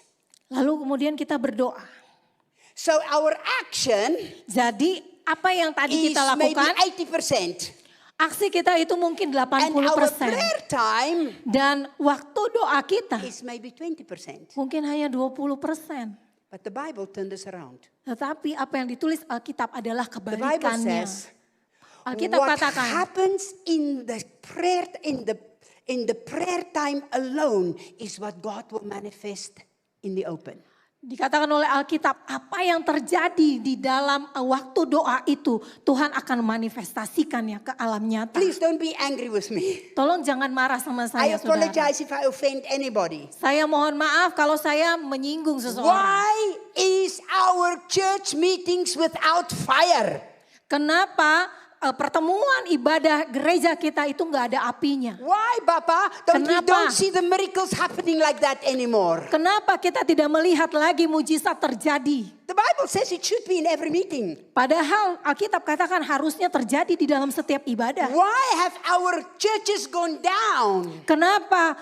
Lalu kemudian kita berdoa. So our action Jadi apa yang tadi is kita maybe lakukan, 80%. aksi kita itu mungkin And our 80%. prayer time Dan waktu doa kita is maybe 20%. mungkin hanya 20%. But the Bible turned this around. Tetapi apa yang ditulis Alkitab adalah The Bible kebalikannya. says Alkitab what katakan, happens in the prayer time alone is what God will manifest in the open. dikatakan oleh Alkitab, apa yang terjadi di dalam waktu doa itu, Tuhan akan manifestasikannya ke alam nyata. Please don't be angry with me. Tolong jangan marah sama I saya, saudara. apologize if I offend anybody. Saya mohon maaf kalau saya menyinggung seseorang. Why is our church meetings without fire? Kenapa pertemuan ibadah gereja kita itu nggak ada apinya? Why, Papa? We Kenapa? don't see the miracles happening like that anymore? Kenapa kita tidak melihat lagi mujizat terjadi? The Bible says it should be in every meeting. Padahal Alkitab katakan harusnya terjadi di dalam setiap ibadah. Why have our churches gone down? Kenapa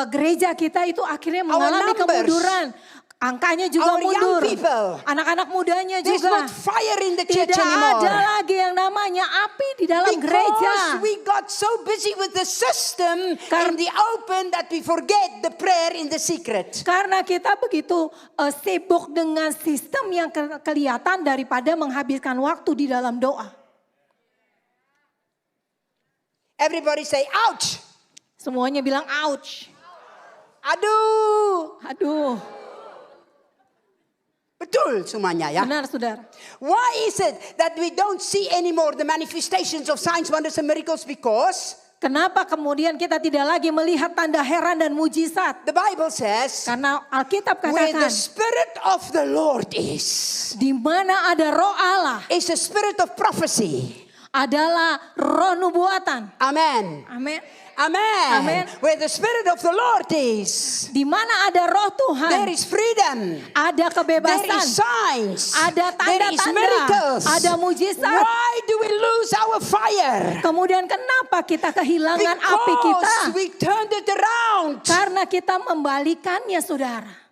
gereja kita itu akhirnya Our mengalami numbers. kemunduran? Angkanya juga Our young mundur. people. Anak-anak mudanya There's juga. not fire in the church Tidak anymore. ada lagi yang namanya api di dalam Because gereja. we got so busy with the system Kar- in the open that we forget the prayer in the secret. Karena kita begitu sibuk dengan sistem yang kelihatan daripada menghabiskan waktu di dalam doa. Everybody say, ouch. Semuanya bilang ouch. Aduh. Aduh, Betul semuanya ya. benar saudara. Why is it that we don't see anymore the manifestations of signs, wonders and miracles? Because Kenapa kemudian kita tidak lagi melihat tanda heran dan mujizat? the Bible says, Karena Alkitab where the katakan, Spirit of the Lord is di mana ada roh Allah a spirit of prophecy. adalah roh nubuatan. Amen. Amin. Amen. Amen. Where the Spirit of the Lord is, Di mana ada roh there Tuhan, is freedom. ada There kebebasan, is signs. ada There is tanda-tanda, miracles. ada mujizat. Why do we lose our fire? Kemudian kenapa kita kehilangan api kita? Because we turned it around. Karena kita membalikannya, saudara.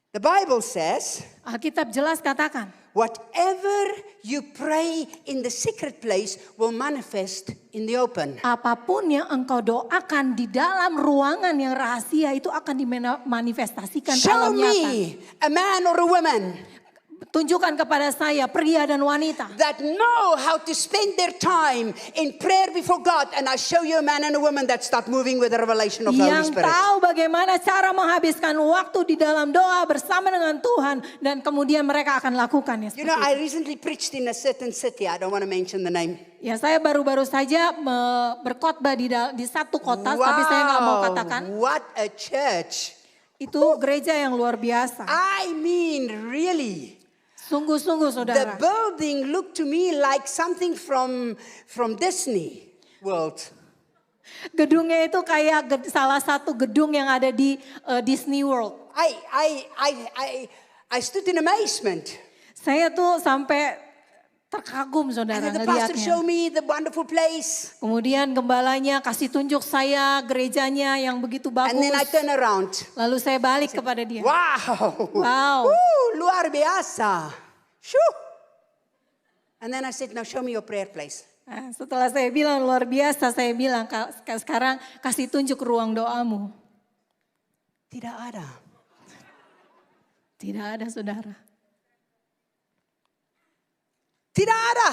The Bible says, Alkitab jelas katakan, whatever you pray in the secret place will manifest in the open. apapun yang engkau doakan di dalam ruangan yang rahasia itu akan dimanifestasikan ke Show alam nyata. me a man or a woman Tunjukkan kepada saya pria dan wanita that know how to spend their time in prayer before God, and I show you a man and a woman that start moving with the revelation of the Holy yang Spirit. tahu bagaimana cara menghabiskan waktu di dalam doa bersama dengan Tuhan dan kemudian mereka akan lakukannya. You know, seperti I itu. recently preached in a certain city. I don't want to mention the name. Ya, saya baru-baru saja berkhotbah di satu kota, tapi saya nggak mau katakan. What a church. Itu gereja yang luar biasa. I mean, really. Sungguh-sungguh, The saudara. building looked to me like something from Disney World. Gedungnya itu kayak salah satu gedung yang ada di Disney World. I stood in amazement. Saya tuh sampai terkagum, And saudara, then the pastor showed ngelihatnya. me the wonderful place. Kemudian gembalanya kasih tunjuk saya gerejanya yang begitu bagus. And then I turn around. Lalu saya balik kepada dia. Wow. Wow. Luar biasa. Shoo. And then I said, now show me your prayer place. Nah, setelah saya bilang luar biasa, saya bilang sekarang kasih tunjuk ruang doamu. Tidak ada. Tidak ada, saudara. Tidak ada.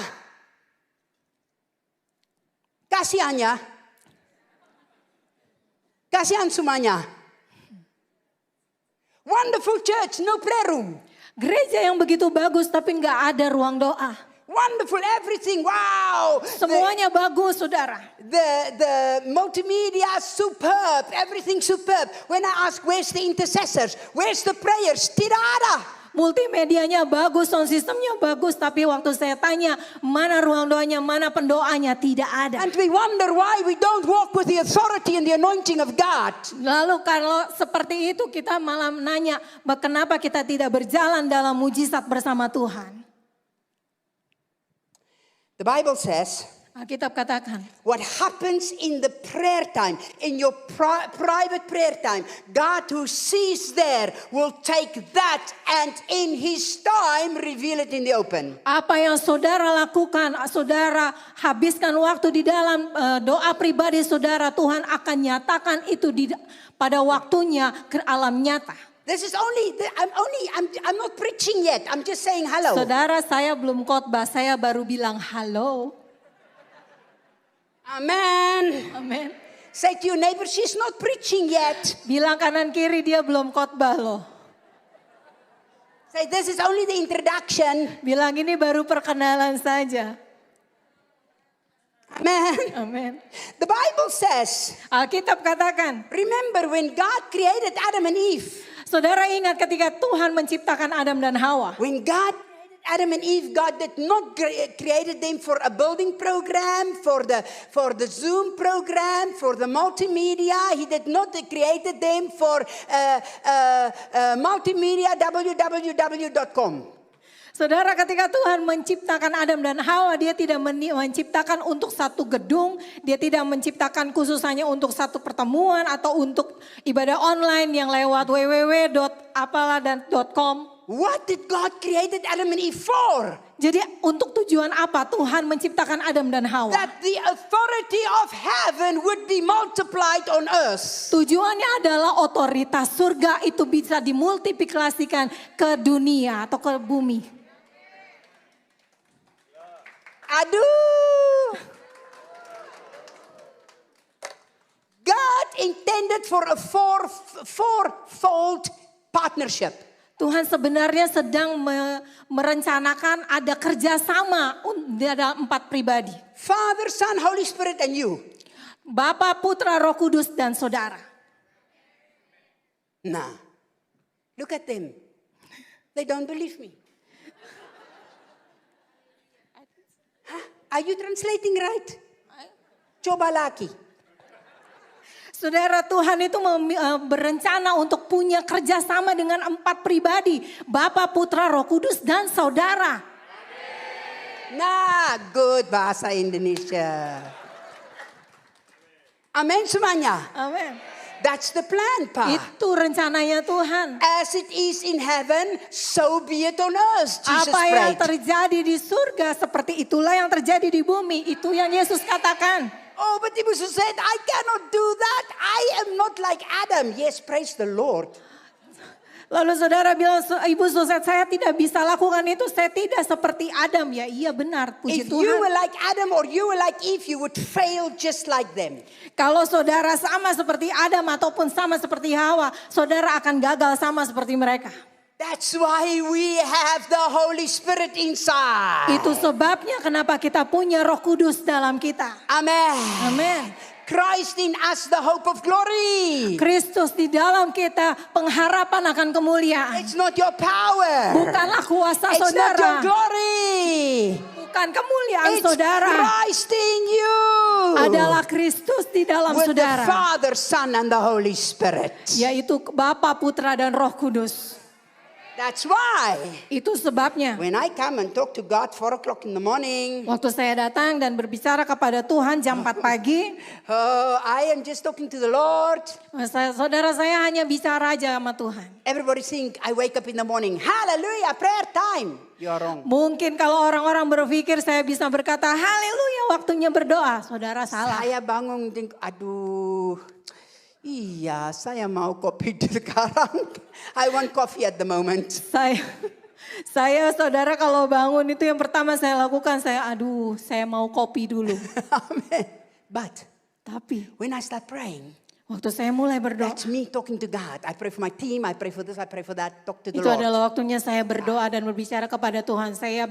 Kasihannya. Kasihan semuanya. Wonderful church, no prayer room. Gereja yang begitu bagus tapi nggak ada ruang doa. Wonderful everything. Wow. Semuanya bagus, saudara. The multimedia superb. Everything superb. When I ask where's the intercessors? Where's the prayers? Tidak ada. multimedianya bagus, sound systemnya bagus, tapi waktu saya tanya mana ruang doanya, mana pendoanya, tidak ada. And we wonder why we don't walk with the authority and the anointing of God. Lalu kalau seperti itu kita malah nanya, kenapa kita tidak berjalan dalam mujizat bersama Tuhan? The Bible says, Alkitab katakan, what happens in the prayer time, in your private prayer time, God who sees there will take that and in His time reveal it in the open. apa yang saudara lakukan, saudara habiskan waktu di dalam doa pribadi saudara, Tuhan akan nyatakan itu pada waktunya ke alam nyata. This is I'm not preaching yet. I'm just saying hello. Saudara, saya belum khotbah, saya baru bilang halo. Amen. Amin. Say to your neighbor, she's not preaching yet. Bilang kanan kiri, dia belum khotbah loh. Say, this is only the introduction. Bilang ini baru perkenalan saja. Amen. Amin. The Bible says, Alkitab katakan, remember when God created Adam and Eve. saudara ingat ketika Tuhan menciptakan Adam dan Hawa. When God created Adam and Eve, God did not created them for a building program, for the Zoom program, for the multimedia. He did not created them for multimedia www.com. Saudara, ketika Tuhan menciptakan Adam dan Hawa, dia tidak menciptakan untuk satu gedung, dia tidak menciptakan khusus hanya untuk satu pertemuan atau untuk ibadah online yang lewat www.apalah.com. What did God created Adam and Eve for? Jadi untuk tujuan apa Tuhan menciptakan Adam dan Hawa? That the authority of heaven would be multiplied on earth. Tujuannya adalah otoritas surga itu bisa dimultiplikasikan ke dunia atau ke bumi. Aduh. God intended for a fourfold partnership. Tuhan sebenarnya sedang merencanakan ada kerjasama dalam 4 pribadi. Father, Son, Holy Spirit and you. Bapa, Putra, Roh Kudus dan saudara. Nah, look at them. They don't believe me. Huh? Are you translating right? Coba lagi. Saudara, Tuhan itu berencana untuk punya kerjasama dengan 4 pribadi. Bapa, Putra, Roh Kudus dan saudara. Nah, good bahasa Indonesia. Amin semuanya. Amin. That's the plan, Pa. Itu rencananya Tuhan. As it is in heaven, so be it on earth. Jesus Apa yang prayed. terjadi di surga seperti itulah yang terjadi di bumi. Itu yang Yesus katakan. Oh, but Ibu Sus said, I cannot do that. I am not like Adam. Yes, praise the Lord. Lalu saudara bilang, Ibu Suset, saya tidak bisa lakukan itu. Saya tidak seperti Adam. Ya iya benar, puji If you were Tuhan. like Adam or you were like Eve, you would fail just like them. Kalau saudara sama seperti Adam ataupun sama seperti Hawa, saudara akan gagal sama seperti mereka. That's why we have the Holy Spirit inside. Itu sebabnya kenapa kita punya Roh Kudus dalam kita. Amen. Amin. Christ in us, the hope of glory. Kristus di dalam kita, pengharapan akan kemuliaan. It's not your power. Bukanlah kuasa It's not your saudara, glory. bukan kemuliaan It's saudara. Christ in you. Adalah Kristus di dalam With the saudara. Father, Son, and the Holy Spirit. Yaitu Bapa, Putra, dan Roh Kudus. That's why Itu sebabnya. when I come and talk to God 4 o'clock in the morning, Waktu saya datang dan berbicara kepada Tuhan jam 4 pagi. I am just talking to the Lord. Saudara saya hanya bicara aja sama Tuhan. Everybody think I wake up in the morning. Hallelujah, prayer time. You are wrong. Mungkin kalau orang-orang berpikir saya bisa berkata haleluya waktunya berdoa. Saudara salah. Saya bangun think, aduh. Iya, saya mau kopi sekarang. I want coffee at the moment. Saya saudara kalau bangun itu yang pertama saya lakukan saya mau kopi dulu. Amen. But Tapi when I start praying, waktu saya mulai berdoa, that's me talking to God. I pray for my team, I pray for this, I pray for that, talk to the itu Lord. adalah waktunya saya berdoa dan berbicara kepada Tuhan. Saya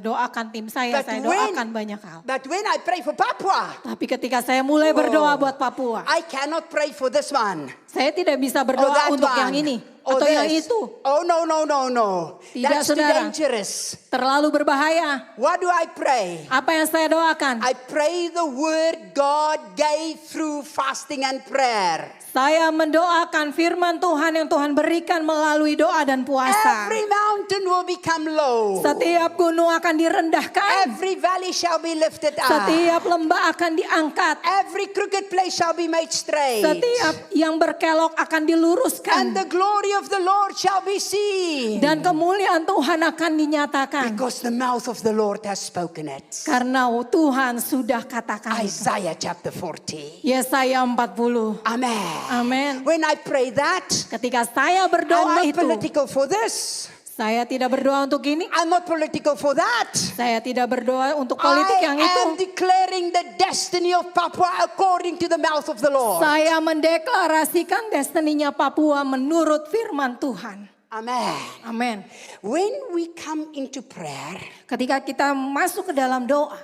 doakan tim saya doakan banyak hal. But when I pray for Papua, Tapi ketika saya mulai berdoa buat Papua, I cannot pray for this one. Saya tidak bisa Or berdoa that untuk one. yang ini Or atau yang this. itu. Oh, no. Tidak, That's too saudara. dangerous. Terlalu berbahaya. What do I pray? Apa yang saya doakan? I pray the word God gave through fasting and prayer. Saya mendoakan firman Tuhan yang Tuhan berikan melalui doa dan puasa. Every mountain will become low. Setiap gunung akan direndahkan. Every valley shall be lifted up. Setiap lembah akan diangkat. Every crooked place shall be made straight. Setiap yang berkelok akan diluruskan. And the glory of the Lord shall be seen. Dan kemuliaan Tuhan akan dinyatakan. Because the mouth of the Lord has spoken it. Karena Tuhan sudah katakan itu. Isaiah chapter 40. Yesaya 40. Amen. Amin. When I pray that, Ketika saya I'm berdoa not itu, political for this. saya tidak berdoa untuk ini. I'm not political for that. Saya tidak berdoa untuk politik yang I am itu. declaring the destiny of Papua according to the mouth of the Lord. Saya mendeklarasikan destininya Papua menurut firman Tuhan. Amen. Amin. When we come into prayer, Ketika kita masuk ke dalam doa,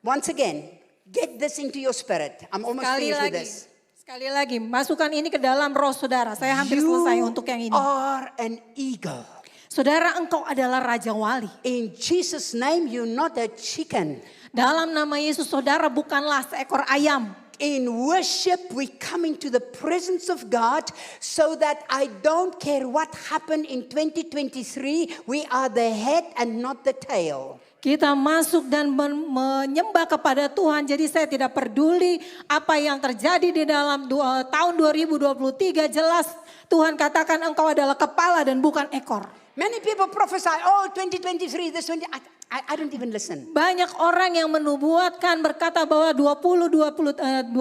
once again, get this into your spirit. I'm almost finished with this. Sekali lagi, masukkan ini ke dalam roh saudara. Saya hampir selesai untuk yang ini. are an eagle. Saudara, engkau adalah Raja Wali. In Jesus' name, you're not a chicken. Dalam nama Yesus, saudara bukanlah seekor ayam. In worship, we come into the presence of God so that I don't care what happened in 2023, we are the head and not the tail. Kita masuk dan menyembah kepada Tuhan. Jadi saya tidak peduli apa yang terjadi di dalam tahun 2023. Jelas Tuhan katakan engkau adalah kepala dan bukan ekor. Many people prophesy, 2023, this 20, I don't even listen. Banyak orang yang menubuatkan berkata bahwa 23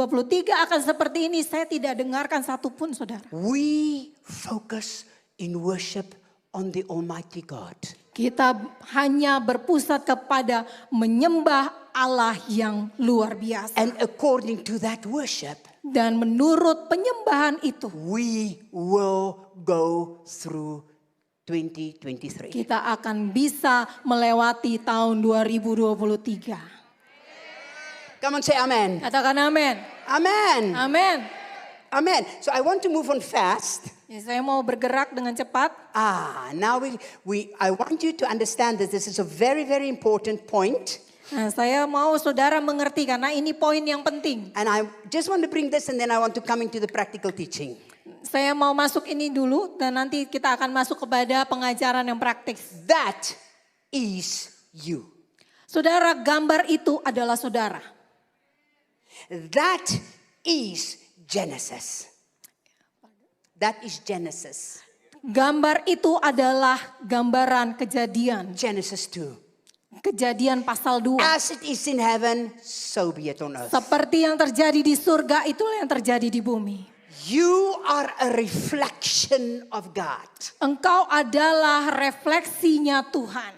akan seperti ini. Saya tidak dengarkan satupun saudara. We focus in worship on the Almighty God. Kita hanya berpusat kepada menyembah Allah yang luar biasa. And according to that worship, Dan menurut penyembahan itu, we will go through 2023. kita akan bisa melewati tahun 2023. Come on, say amen. Katakan amin. Amen. Amin. Amen. So I want to move on fast. Ya, saya mau bergerak dengan cepat. Now I want you to understand that this is a very, very important point. Nah, saya mau saudara mengerti karena ini poin yang penting. And I just want to bring this and then I want to come into the practical teaching. Saya mau masuk ini dulu dan nanti kita akan masuk kepada pengajaran yang praktis. That is you. Saudara, gambar itu adalah saudara. That is Genesis. That is Genesis. Gambar itu adalah gambaran kejadian. Genesis 2. Kejadian pasal 2. As it is in heaven, so be it on earth. Seperti yang terjadi di surga, itulah yang terjadi di bumi. You are a reflection of God. Engkau adalah refleksinya Tuhan.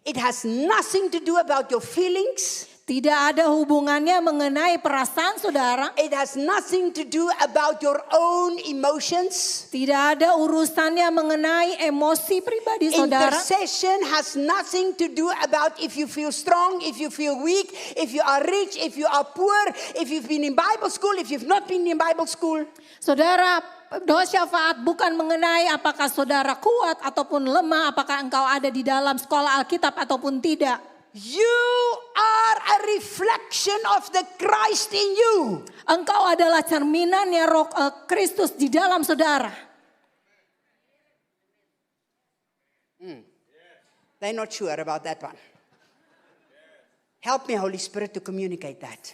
It has nothing to do about your feelings. Tidak ada hubungannya mengenai perasaan saudara. It has nothing to do about your own emotions. Tidak ada urusannya mengenai emosi pribadi saudara. Intercession has nothing to do about if you feel strong, if you feel weak, if you are rich, if you are poor, if you've been in Bible school, if you've not been in Bible school. Saudara, doa syafaat bukan mengenai apakah saudara kuat ataupun lemah, apakah engkau ada di dalam sekolah Alkitab ataupun tidak. You are a reflection of the Christ in you. Engkau adalah cerminannya Roh Kristus di dalam saudara. They're not sure about that one. Help me, Holy Spirit, to communicate that.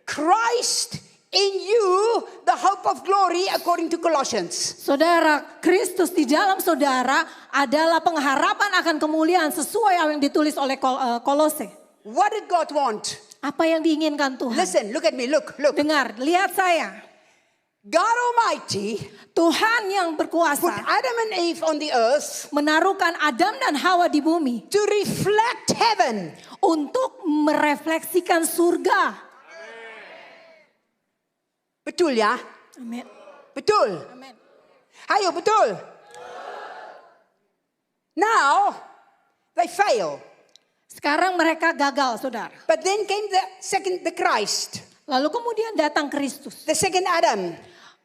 Christ in you, the hope of glory, according to Colossians. Saudara, Kristus di dalam saudara adalah pengharapan akan kemuliaan sesuai yang ditulis oleh Kolose. What did God want? Apa yang diinginkan Tuhan? Listen, look at me, look. Dengar, lihat saya. God Almighty Tuhan yang put berkuasa Adam and Eve on the earth menaruhkan Adam dan Hawa di bumi to reflect heaven. untuk merefleksikan surga. Betul ya? Amin. Betul. Amin. Ayo, betul. Now, they fail. Sekarang mereka gagal, saudara. But then came the Christ. Lalu kemudian datang Kristus. The second Adam,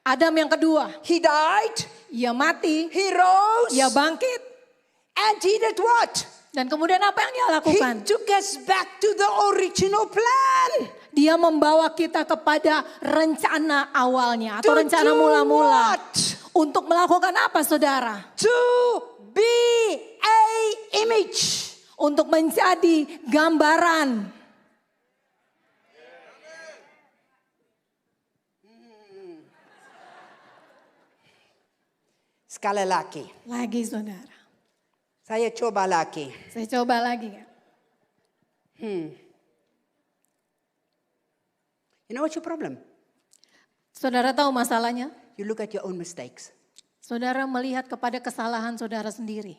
Adam yang kedua, he died, ia mati, he rose, ia bangkit. and he did what? Dan kemudian apa yang dia He lakukan? took us back to the original plan. Dia membawa kita kepada rencana awalnya atau To rencana do mula-mula. what? Untuk melakukan apa saudara? To be a image. Untuk menjadi gambaran. Sekali lagi, Lagi saudara. saya coba lagi. Saya coba lagi ya. You know what's your problem? Saudara tahu masalahnya? You look at your own mistakes. Saudara melihat kepada kesalahan saudara sendiri.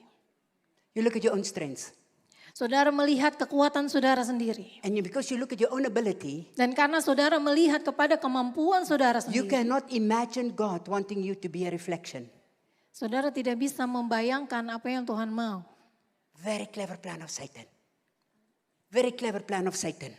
You look at your own strengths. Saudara melihat kekuatan saudara sendiri. And because you look at your own ability, Dan karena saudara melihat kepada kemampuan saudara you sendiri. cannot imagine God wanting you to be a reflection. Saudara tidak bisa membayangkan apa yang Tuhan mau. Very clever plan of Satan. Very clever plan of Satan.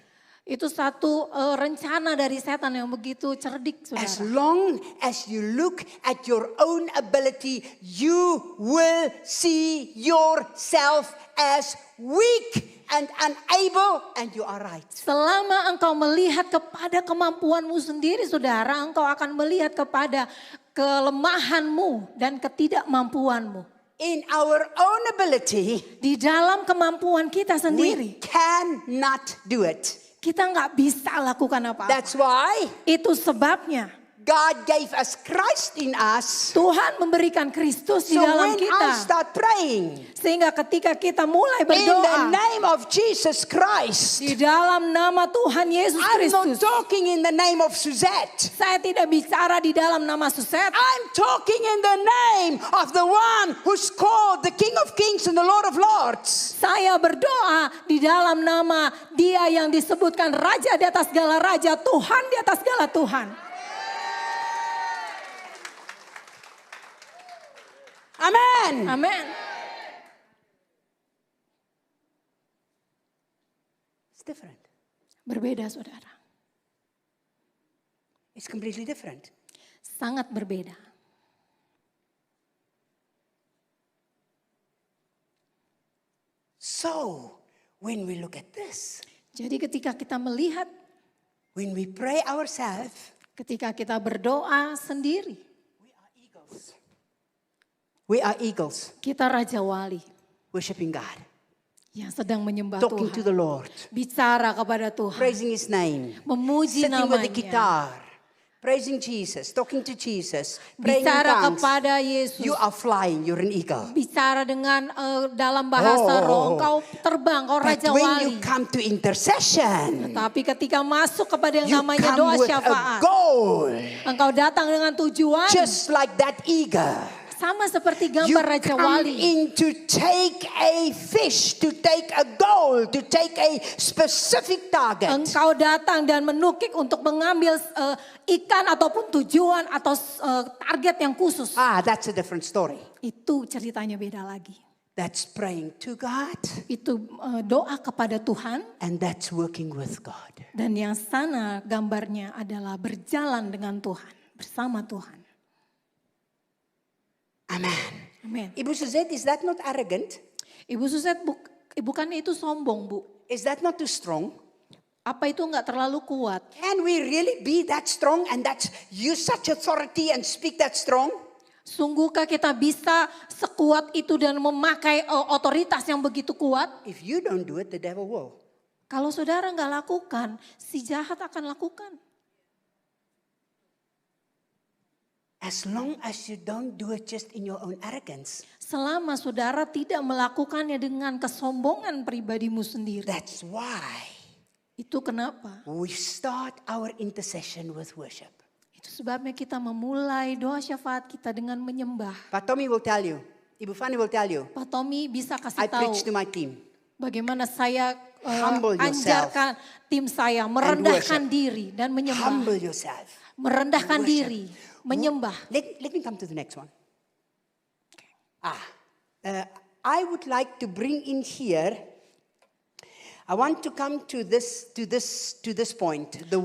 Itu satu rencana dari setan yang begitu cerdik As saudara. long as you look at your own ability, you will see yourself as weak and unable, and you are right. Selama engkau melihat kepada kemampuanmu sendiri saudara, engkau akan melihat kepada kelemahanmu dan ketidakmampuanmu. In our own ability, Di dalam kemampuan kita we sendiri, cannot do it. kita nggak bisa lakukan apa-apa. That's why Itu sebabnya God gave us Christ in us. Tuhan memberikan Kristus di So dalam when I kita. start praying Sehingga ketika kita mulai in the berdoa name of Jesus Christ, di dalam nama Tuhan Yesus I'm not Kristus. talking in the name of Suzette. Saya tidak bicara di dalam nama Suset. I'm talking in the name of the one who's called the King of Kings and the Lord of Lords. Saya berdoa di dalam nama Dia yang disebutkan Raja di atas segala raja, Tuhan di atas segala Tuhan. Amen. Amin. It's different. Berbeda saudara. It's completely different. Sangat berbeda. So, when we look at this, Jadi ketika kita melihat, when we pray ourselves, ketika kita berdoa sendiri, we are eagles kita Raja Wali worshiping God, yang sedang menyembah talking to Tuhan. the Lord, Bicara kepada Tuhan. praising His name, Memuji sitting with the namanya. guitar, praising Jesus, talking to Jesus, praying in Bicara tongues. kepada Yesus. You are flying, you're an eagle. Bicara dengan dalam bahasa roh. Engkau terbang, engkau But Raja when Wali. you come to intercession, Tapi ketika masuk kepada yang you namanya come doa with a syafaat. goal, Engkau datang dengan tujuan. just like that eagle. Sama seperti You gambar Raja come Wali. in to take a fish, to take a goal, to take a specific target. Engkau datang dan menukik untuk mengambil ikan ataupun tujuan atau target yang khusus. That's a different story. Itu ceritanya beda lagi. That's praying to God, Itu doa kepada Tuhan. and that's working with God. Dan yang sana gambarnya adalah berjalan dengan Tuhan. Bersama Tuhan. Amen. Amin. Ibu Suzette, is that not arrogant? Ibu Suset, bukannya itu sombong Bu? Is that not too strong? Apa itu enggak terlalu kuat? Can we really be that strong and that's use such authority and speak that strong? Sungguhkah kita bisa sekuat itu dan memakai otoritas yang begitu kuat? If you don't do it, the devil will. Kalau saudara enggak lakukan, si jahat akan lakukan. As long as you don't do it just in your own arrogance, Selama saudara tidak melakukannya dengan kesombongan pribadimu sendiri. that's why Itu kenapa? we start our intercession with worship. Itu sebabnya kita memulai doa syafaat kita dengan menyembah. Pak Tommy will tell you, Ibu Fanny will tell you, Pak Tommy bisa kasih I tahu preach to my team. bagaimana saya Humble yourself anjarkan tim saya merendahkan worship. diri dan menyembah. Humble yourself. Merendahkan Worship. diri, menyembah. Let me come to the next one. I would like to bring in here, I want to come to this point, the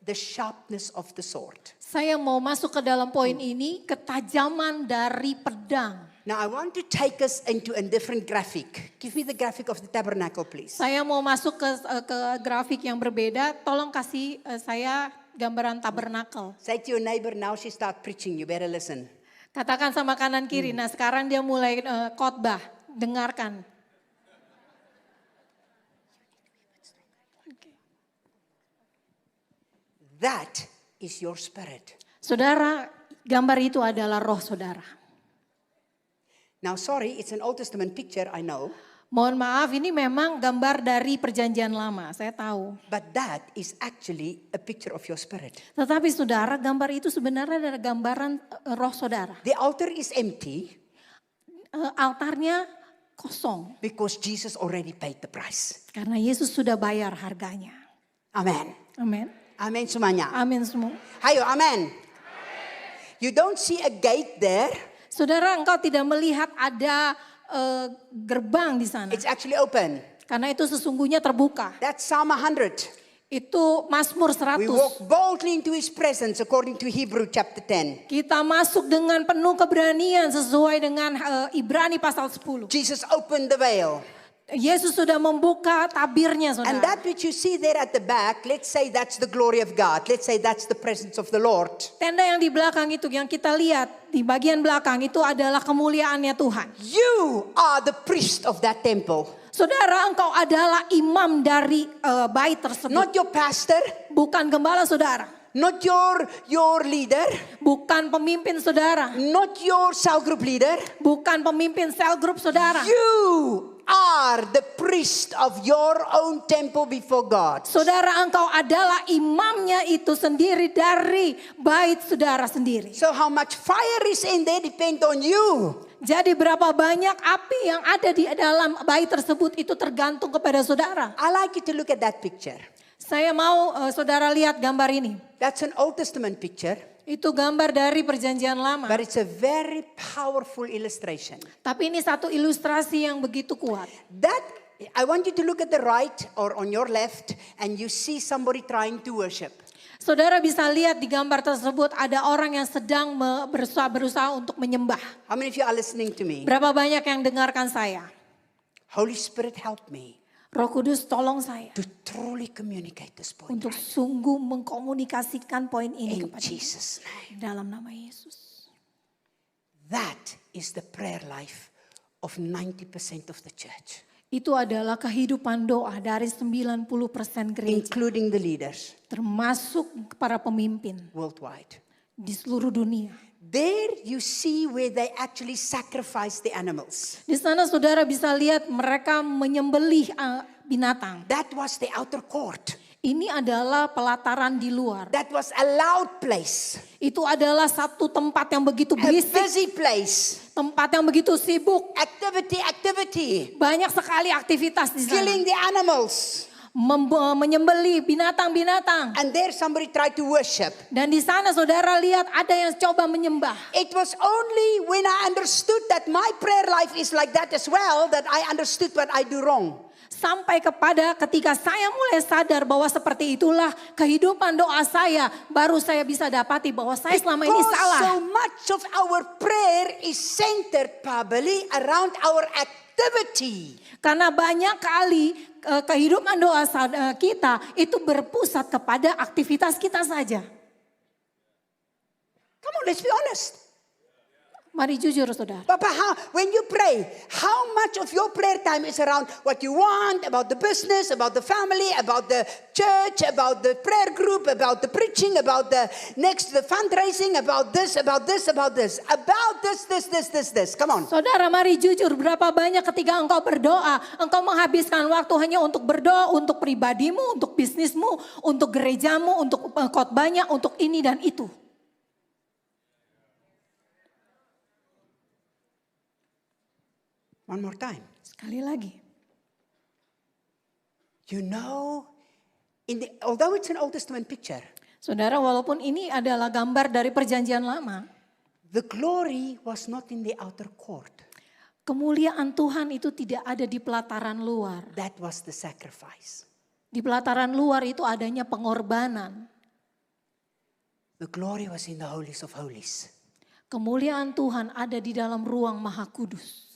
the sharpness of the sword. Saya mau masuk ke dalam poin ini, ketajaman dari pedang. Now I want to take us into a different graphic. Give me the graphic of the tabernacle, please. Saya mau masuk ke grafik yang berbeda. Tolong kasih saya gambaran tabernakel. Say to your neighbor, now she start preaching, you better listen. Katakan sama kanan kiri. Nah sekarang dia mulai khotbah. Dengarkan. That is your spirit. Saudara, gambar itu adalah roh saudara. Now sorry, it's an Old Testament picture, I know. Mohon maaf, ini memang gambar dari perjanjian lama, saya tahu. But that is actually a picture of your spirit. Tetapi saudara, gambar itu sebenarnya adalah gambaran roh saudara. The altar is empty Altarnya kosong. because Jesus already paid the price. Karena Yesus sudah bayar harganya. Amen. Amin. Amen semuanya. Amin semua. Hayo, amen. You don't see a gate there. Saudara, engkau tidak melihat ada gerbang di sana. It's actually open. Karena itu sesungguhnya terbuka. That's Psalm 100. Itu Mazmur We 100. walk boldly into his presence according to Hebrew chapter 10. Kita masuk dengan penuh keberanian sesuai dengan Ibrani pasal 10. Jesus opened the veil. Yesus sudah membuka tabirnya, And saudara. that which you see there at the back, let's say that's the glory of God. Let's say that's the presence of the Lord. Tenda yang di belakang itu, yang kita lihat di bagian belakang itu adalah kemuliaannya Tuhan. You are the priest of that temple. Saudara, engkau adalah imam dari bait tersebut. Not your pastor, Bukan gembala saudara. not your leader, Bukan pemimpin saudara. not your cell group leader. Bukan pemimpin sel grup saudara. You are the priest of your own temple before God. Saudara, engkau adalah imamnya itu sendiri dari bait saudara sendiri. So how much fire is in there depend on you. Jadi berapa banyak api yang ada di dalam bait tersebut itu tergantung kepada saudara. I like you to look at that picture. Saya mau saudara lihat gambar ini. That's an Old Testament picture, Itu gambar dari perjanjian lama. but it's a very powerful illustration. Tapi ini satu ilustrasi yang begitu kuat. That I want you to look at the right or on your left and you see somebody trying to worship. Saudara bisa lihat di gambar tersebut ada orang yang sedang berusaha untuk menyembah. How many of you are listening to me? Berapa banyak yang dengarkan saya? Holy Spirit help me Roh Kudus tolong saya to truly communicate this point untuk sungguh mengkomunikasikan poin ini in kepada Jesus' name. dalam nama Yesus. That is the prayer life of 90% of the church, Itu adalah kehidupan doa dari 90% gereja. including the leaders Termasuk para pemimpin worldwide. di seluruh dunia. There you see where they actually sacrifice the animals. Di sana saudara bisa lihat mereka menyembelih binatang. That was the outer court. Ini adalah pelataran di luar. That was a loud place, Itu adalah satu tempat yang begitu a berisik, busy place, tempat yang begitu sibuk. activity, Banyak sekali aktivitas di sana. killing the animals. Menyembelih binatang-binatang. And there somebody tried to worship. Dan di sana saudara lihat ada yang coba menyembah. It was only when I understood that my prayer life is like that as well that I understood what I do wrong. Sampai kepada ketika saya mulai sadar bahwa seperti itulah kehidupan doa saya. Baru saya bisa dapati bahwa saya selama ini Because salah. so much of our prayer is centered probably around our activity. Karena banyak kali kehidupan doa kita itu berpusat kepada aktivitas kita saja. Come on, let's be honest. Mari jujur saudara. Papa, when you pray, how much of your prayer time is around what you want, about the business, about the family, about the church, about the prayer group, about the preaching, about the fundraising, about this, about this, about this, about this. Come on. Saudara, mari jujur, berapa banyak ketika engkau berdoa, engkau menghabiskan waktu hanya untuk berdoa, untuk pribadimu, untuk bisnismu, untuk gerejamu, untuk khotbahnya, untuk ini dan itu. One more time. Sekali lagi. You know, although it's an Old Testament picture, Saudara, walaupun ini adalah gambar dari perjanjian lama, the glory was not in the outer court. kemuliaan Tuhan itu tidak ada di pelataran luar. That was the sacrifice. Di pelataran luar itu adanya pengorbanan. The glory was in the holies of holies. Kemuliaan Tuhan ada di dalam ruang Maha Kudus.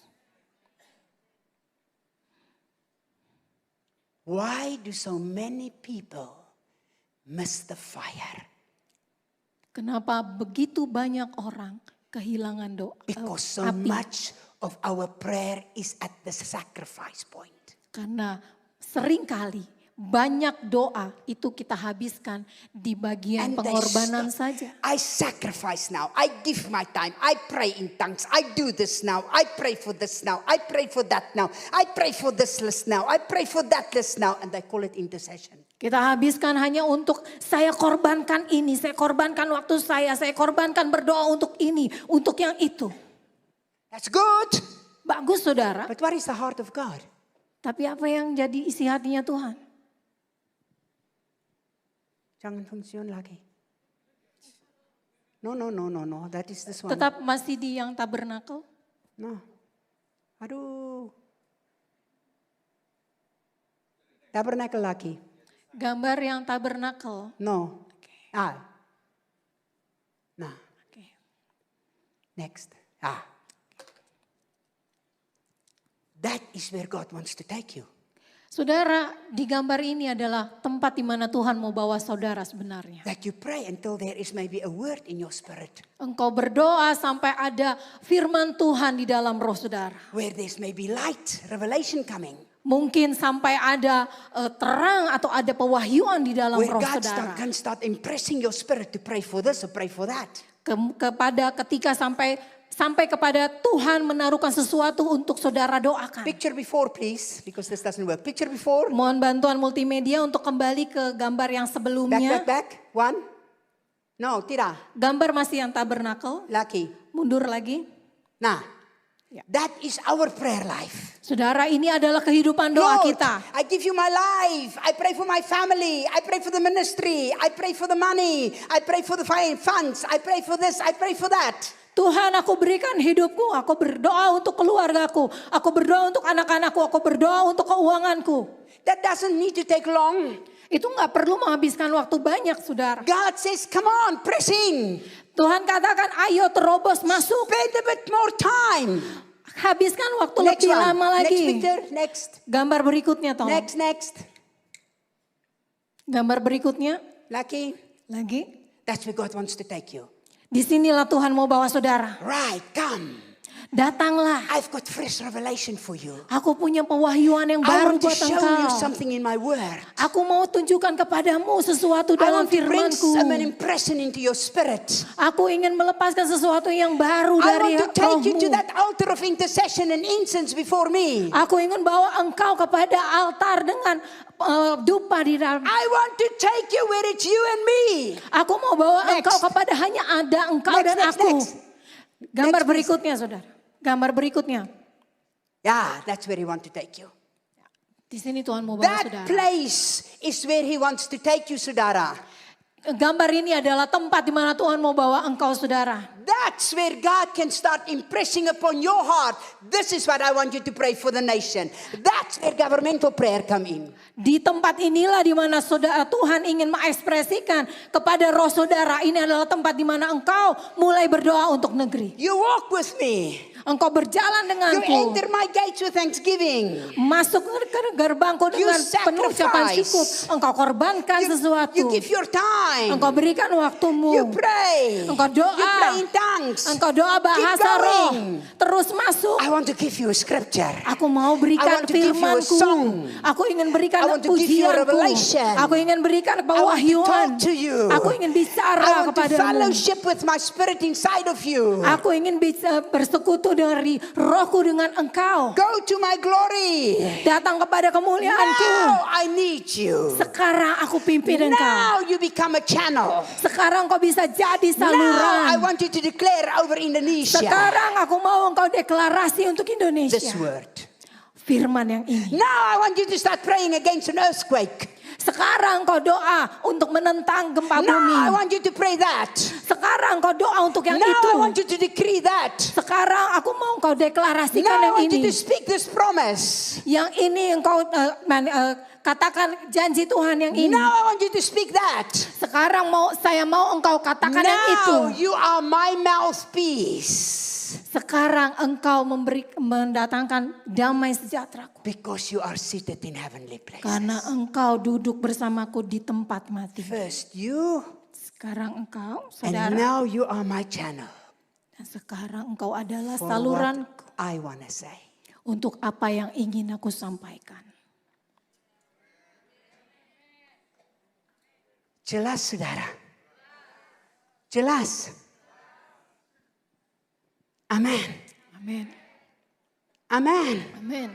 Why do so many people miss the fire? Kenapa begitu banyak orang kehilangan Because so api? much of our prayer is at the sacrifice point. Karena seringkali banyak doa itu kita habiskan di bagian And they pengorbanan stop. saja. I sacrifice now. I give my time. I pray in tongues. I do this now. I pray for this now. I pray for that now. I pray for this list now. I pray for that list now. And they call it intercession. Kita habiskan hanya untuk saya korbankan ini, saya korbankan waktu saya korbankan berdoa untuk ini, untuk yang itu. That's good. Bagus saudara, But what is the heart of God? tapi apa yang jadi isi hatinya Tuhan? Jangan fungsiun lagi. No. That is this one. Tetap masih di yang tabernakel? No. Aduh. Tabernacle lagi. Gambar yang tabernakel. No. Ah. Nah. Oke. Next. Ah. That is where God wants to take you. Saudara, di gambar ini adalah tempat di mana Tuhan mau bawa saudara sebenarnya. That you pray until there is maybe a word in your spirit. Engkau berdoa sampai ada firman Tuhan di dalam roh saudara. Where there's maybe light, revelation coming. Mungkin sampai ada terang atau ada pewahyuan di dalam Where roh God saudara. can start impressing your spirit to pray for this or pray for that. Kepada ketika sampai kepada Tuhan menaruhkan sesuatu untuk saudara doakan. Picture before please, because this doesn't work. Picture before. Mohon bantuan multimedia untuk kembali ke gambar yang sebelumnya. Back. One. No, tidak. Gambar masih yang tabernakel. Laki. Mundur lagi. Nah, Ya. that is our prayer life. Saudara, ini adalah kehidupan doa Lord, kita. I give you my life. I pray for my family. I pray for the ministry. I pray for the money. I pray for the funds. I pray for this. I pray for that. Tuhan, aku berikan hidupku, aku berdoa untuk keluargaku, aku berdoa untuk anak-anakku, aku berdoa untuk keuanganku. That doesn't need to take long. Itu gak perlu menghabiskan waktu banyak, saudara. God says, come on, press in. Tuhan katakan, ayo terobos masuk. Spend a bit more time. Habiskan waktu Next lebih one. lama Next lagi. picture. Next. Gambar berikutnya tolong. Next. Gambar berikutnya. Lucky. Lagi. That's where God wants to take you. Disinilah Tuhan mau bawa saudara. Right, come. Datanglah. I've got fresh revelation for you. Aku punya pewahyuan yang I baru want to buat show you engkau. something in my word. Aku mau tunjukkan kepadamu sesuatu I dalam want to bring firman-Ku. an impression into your spirit. Aku ingin melepaskan sesuatu yang baru I dari want to take you to rohmu. that altar of intercession and incense before me. Aku ingin bawa engkau kepada altar dengan dupa di dalam. I want to take you where it's you and me. Aku mau bawa Next. engkau kepada hanya ada engkau Next, dan next, aku. next. Gambar Next, please. berikutnya, saudara. Gambar berikutnya. Yeah, that's where he wants to take you. Di sini Tuhan mau bawa That saudara. place is where he wants to take you, Sudara. Gambar ini adalah tempat di mana Tuhan mau bawa engkau, saudara. That's where God can start impressing upon your heart. This is what I want you to pray for the nation. That's where governmental prayer come in. Di tempat inilah di mana saudara Tuhan ingin mengekspresikan kepada roh saudara. Ini adalah tempat di mana engkau mulai berdoa untuk negeri. You walk with me. Engkau berjalan You denganku. enter my gates with thanksgiving. Masuk ke gerbangku You dengan penuh ucapan sacrifice. syukur. Engkau korbankan sesuatu. You give your time. Engkau berikan waktumu. You pray. Engkau doa. You pray in tongues. Engkau doa bahasa Keep roh. going. Terus masuk. I want to give you a scripture. Aku mau I berikan want to give you a firman-Ku. song. Aku ingin berikan I want to give you a pujian-Ku. revelation. Aku ingin berikan I want to pewahyuan. talk to you. Aku ingin bicara I want to kepadamu. fellowship with my spirit inside of you. Aku ingin bisa bersekutu dari rohku dengan engkau. Go to my glory. Datang kepada kemuliaanku. Now I need you. Sekarang aku pimpin engkau. Now you become a channel. Sekarang kau bisa jadi Now I saluran. want you to declare over Indonesia Sekarang aku mau engkau deklarasi untuk Indonesia. this word. Firman yang ini. Now I want you to start praying against an earthquake. Sekarang kau doa untuk menentang gempa Now I bumi. want you to pray that. Sekarang kau doa untuk yang Now itu. I want you to decree that. Sekarang aku mau engkau deklarasikan Now I yang want you ini. to speak this promise. Yang ini engkau katakan janji Tuhan yang ini. Now I want you to speak that. Sekarang saya mau engkau katakan yang itu. Now you are my mouthpiece. Sekarang engkau mendatangkan damai sejahtera-Ku. Because you are seated in heavenly places. Karena engkau duduk bersamaku di tempat mati. First you, Sekarang engkau, and saudara. now you are my channel. Dan sekarang engkau adalah For saluran what I want to say. untuk apa yang ingin aku sampaikan. Jelas saudara? Jelas? Amin. Amin. Amin. Amin.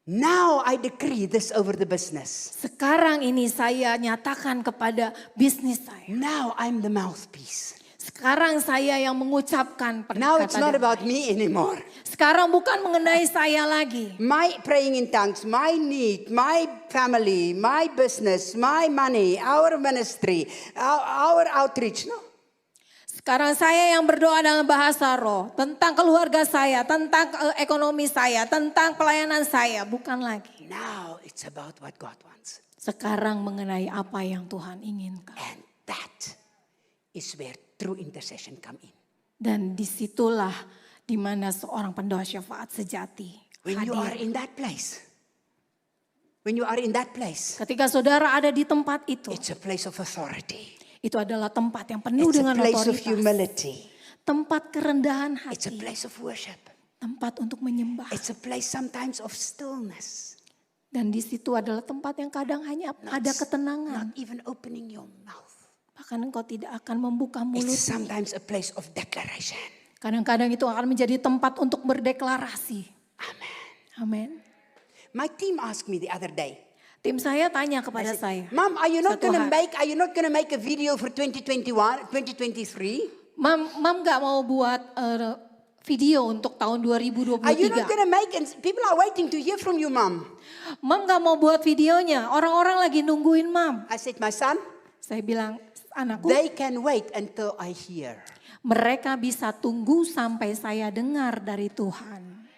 Now I decree this over the business. Sekarang ini saya nyatakan kepada bisnis saya. Now I'm the mouthpiece. Sekarang saya yang mengucapkan Now it's not damai. about me anymore. Sekarang bukan mengenai saya lagi. My praying in tongues, my need, my family, my business, my money, our ministry, our outreach. No. Sekarang saya yang berdoa dalam bahasa roh. Tentang keluarga saya, tentang ekonomi saya, tentang pelayanan saya. Bukan lagi. Now it's about what God wants. Sekarang mengenai apa yang Tuhan inginkan. And that is where true intercession come in. Dan disitulah di mana seorang pendoa syafaat sejati When you are hadir. in that place. When you are in that place. Ketika saudara ada di tempat itu, It's a place of authority. itu adalah tempat yang penuh It's a dengan place of otoritas. humility. Tempat kerendahan It's a hati. place of worship. Tempat untuk menyembah. It's a place sometimes of stillness. Dan di situ adalah tempat yang kadang hanya ada ketenangan. Not even opening your mouth. Bahkan engkau tidak akan membuka It's mulut. sometimes a place of declaration. Kadang-kadang itu akan menjadi tempat untuk berdeklarasi. Amen. Amin. My team asked me the other day, Tim saya tanya kepada saya. Mom, are you not Satu going to hari. make a video for 2021, 2023? Mam gak mau buat video untuk tahun Are you not 2023. going to make, and people are waiting to hear from you, Mom. Mam gak mau buat videonya. Orang-orang lagi nungguin Mam. I said, my son, Saya bilang, anakku, they can wait until I hear. mereka bisa tunggu sampai saya dengar dari Tuhan.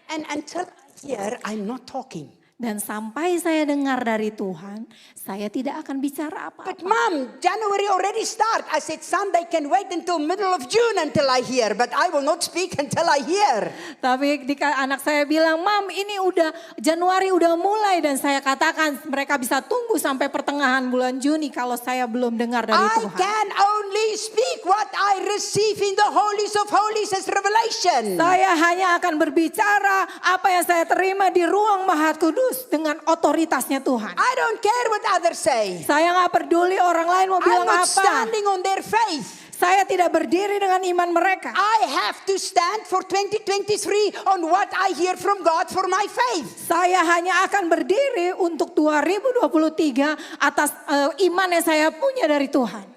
And until I hear, I'm not talking. Dan sampai saya dengar dari Tuhan, saya tidak akan bicara But apa-apa. Mom, January already start. I said, son, they can wait until middle of June until I hear, but I will not speak until I hear. Tapi anak saya bilang, Mam ini udah Januari udah mulai. Dan saya katakan mereka bisa tunggu sampai pertengahan bulan Juni kalau saya belum dengar dari I Tuhan. can only speak what I receive in the holies of holies as revelation. Saya hanya akan berbicara apa yang saya terima di ruang Maha Kudus dengan otoritasnya Tuhan. I don't care what others say. Saya nggak peduli orang lain mau I'm bilang not apa. standing on their faith. Saya tidak berdiri dengan iman mereka. I have to stand for 2023 on what I hear from God for my faith. Saya hanya akan berdiri untuk 2023 atas iman yang saya punya dari Tuhan.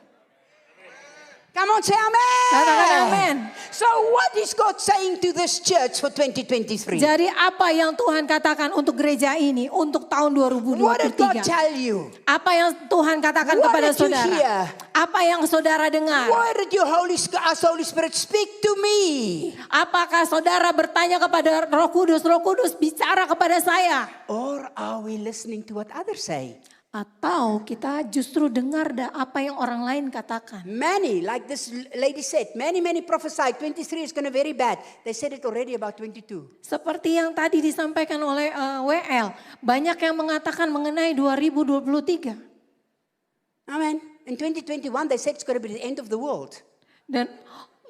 Come on, say amen. Katakan amen. So what is God saying to this church for 2023? Jadi apa yang Tuhan katakan untuk gereja ini untuk tahun What did God 2023? tell you? Apa yang Tuhan katakan What kepada did you saudara? hear? Apa yang saudara dengar? Why did your Holy Spirit speak to me? Apakah saudara bertanya kepada Roh Kudus bicara kepada saya? Or are we listening to what others say? Atau kita justru dengar apa yang orang lain katakan? Many, like this lady said, many prophesied 23 is going to be very bad. They said it already about 22. Seperti yang tadi disampaikan oleh WL, banyak yang mengatakan mengenai 2023. Amen. In 2021 they said it's going to be the end of the world. Dan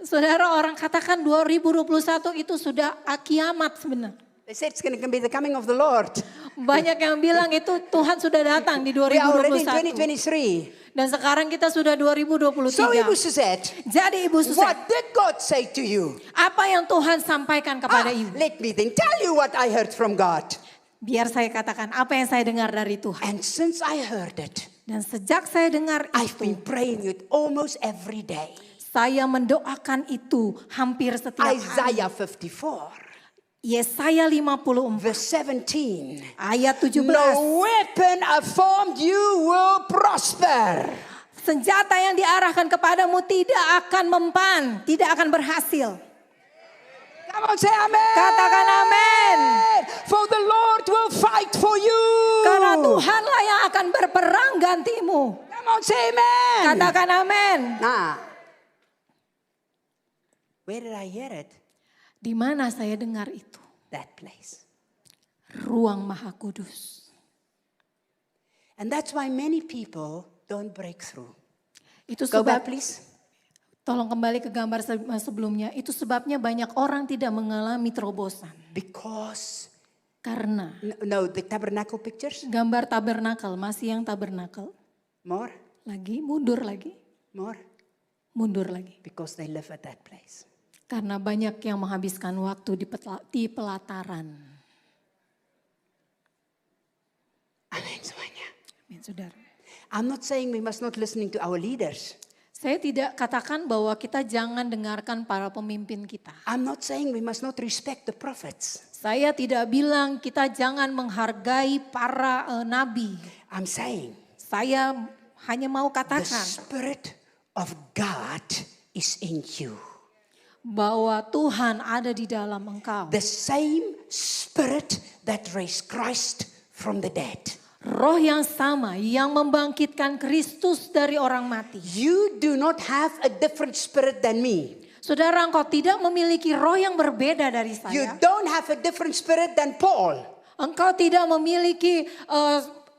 saudara, orang katakan 2021 itu sudah kiamat sebenarnya. They said it's going to be the coming of the Lord. Banyak yang bilang itu Tuhan sudah datang di We are already in 2021. 2023. Dan sekarang kita sudah 2023. So Ibu Suzette, Jadi Ibu Susan, what did God say to you? apa yang Tuhan sampaikan kepada Ibu? Let me then tell you what I heard from God. Biar saya katakan apa yang saya dengar dari Tuhan. And since I heard it, Dan sejak saya dengar I've been itu, praying it almost every day. saya mendoakan itu hampir setiap hari. Isaiah 54, Yesaya 54 verse 17. ayat 17. No weapon formed you will prosper. Senjata yang diarahkan kepadamu tidak akan mempan, tidak akan berhasil. Come Come on, say amen. Katakan amin. For the Lord will fight for you. Karena Tuhanlah yang akan berperang gantimu. Come on, say amen. Katakan amin. Nah, where did I hear it? Di mana saya dengar itu? That place. Ruang Maha Kudus. And that's why many people don't break through. Itu Go back, sebab, please. tolong kembali ke gambar sebelumnya. Itu sebabnya banyak orang tidak mengalami terobosan. Because, Karena no, the tabernacle pictures. gambar tabernakel, masih yang tabernakel. More, Lagi, mundur lagi, more. mundur lagi. Because they live at that place. Karena banyak yang menghabiskan waktu di pelataran. Amin semuanya. Amin, saudara. I'm not saying we must not listening to our leaders. Saya tidak katakan bahwa kita jangan dengarkan para pemimpin kita. I'm not saying we must not respect the prophets. Saya tidak bilang kita jangan menghargai para nabi. I'm saying Saya hanya mau the katakan Spirit of God is in you. bahwa Tuhan ada di dalam engkau. The same Spirit that raised Christ from the dead. Roh yang sama yang membangkitkan Kristus dari orang mati. You do not have a different spirit than me. Saudara, engkau tidak memiliki roh yang berbeda dari You saya. don't have a different spirit than Paul. Engkau tidak memiliki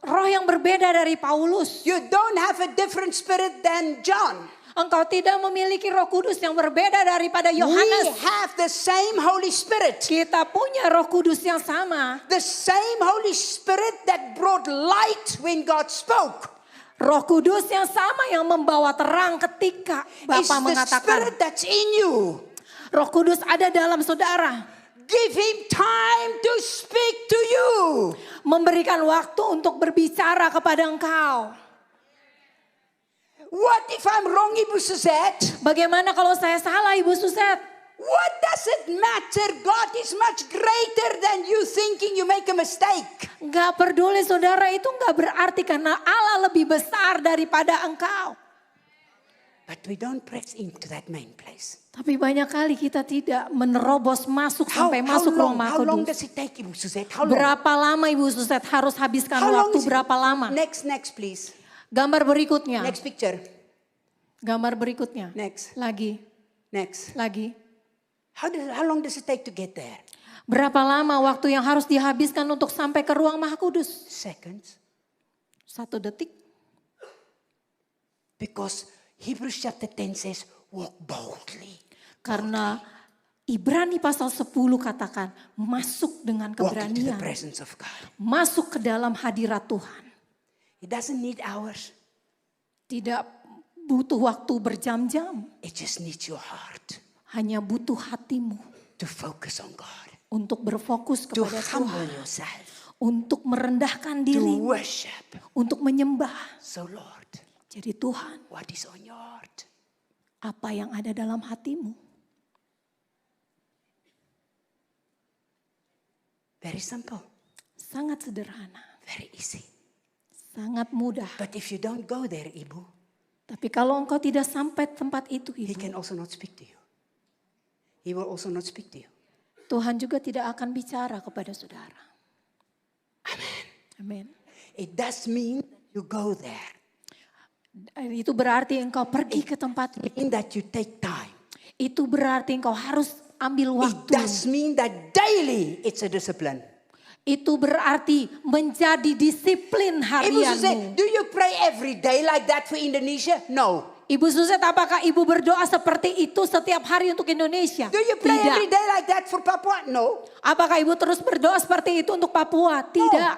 roh yang berbeda dari Paulus. You don't have a different spirit than John. Engkau tidak memiliki Roh Kudus yang berbeda daripada We Yohanes. have the same Holy Spirit. Kita punya Roh Kudus yang sama. The same Holy Spirit that brought light when God spoke. Roh Kudus yang sama yang membawa terang ketika It's Bapa the mengatakan. Spirit that's in you. Roh Kudus ada dalam saudara. Give Him time to speak to you. Memberikan waktu untuk berbicara kepada engkau. What if I'm wrong, Ibu Suzette? Bagaimana kalau saya salah, Ibu Suset? What does it matter? God is much greater than you thinking you make a mistake. Gak peduli saudara, itu gak berarti karena Allah lebih besar daripada engkau. But we don't press into that main place. Tapi banyak kali kita tidak menerobos masuk sampai masuk ruang Maha how long Kudus. does it take, Ibu Suzette? How long? Berapa lama Ibu Suset harus habiskan How long waktu is it? berapa lama? Next, please. Gambar berikutnya. Next picture. Gambar berikutnya. Next. Lagi, Next. lagi. How long does it take to get there? Berapa lama waktu yang harus dihabiskan untuk sampai ke ruang Maha Kudus? Seconds. 1 detik. Because Hebrews chapter 10 says, walk boldly. Karena Ibrani pasal 10 katakan masuk dengan Walk into the keberanian. presence of God. Masuk ke dalam hadirat Tuhan. It doesn't need hours. Tidak butuh waktu berjam-jam. It just needs your heart Hanya butuh hatimu to focus on God. untuk berfokus To kepada humble Tuhan. yourself. Untuk merendahkan To diri. worship. Untuk menyembah. So Lord, Jadi Tuhan, what is on your heart? apa yang ada dalam hatimu? Very simple. Sangat sederhana. Very easy. Sangat mudah. But if you don't go there, Ibu, Tapi kalau engkau tidak sampai tempat itu, He Ibu, can also not speak to you. He will also not speak to you. Tuhan juga tidak akan bicara kepada saudara. Amin. It does mean you go there. Itu berarti engkau pergi ke tempat itu. Mean that you take time. Itu berarti engkau harus ambil It waktu. does mean that daily it's a discipline. Itu berarti menjadi disiplin Ibu Suzette, harianmu. do you pray every day like that for Indonesia? No. Ibu Suset, apakah ibu berdoa seperti itu setiap hari untuk Indonesia? Do you pray every Tidak. day like that for Papua? No. Apakah ibu terus berdoa seperti itu untuk Papua? No. Tidak.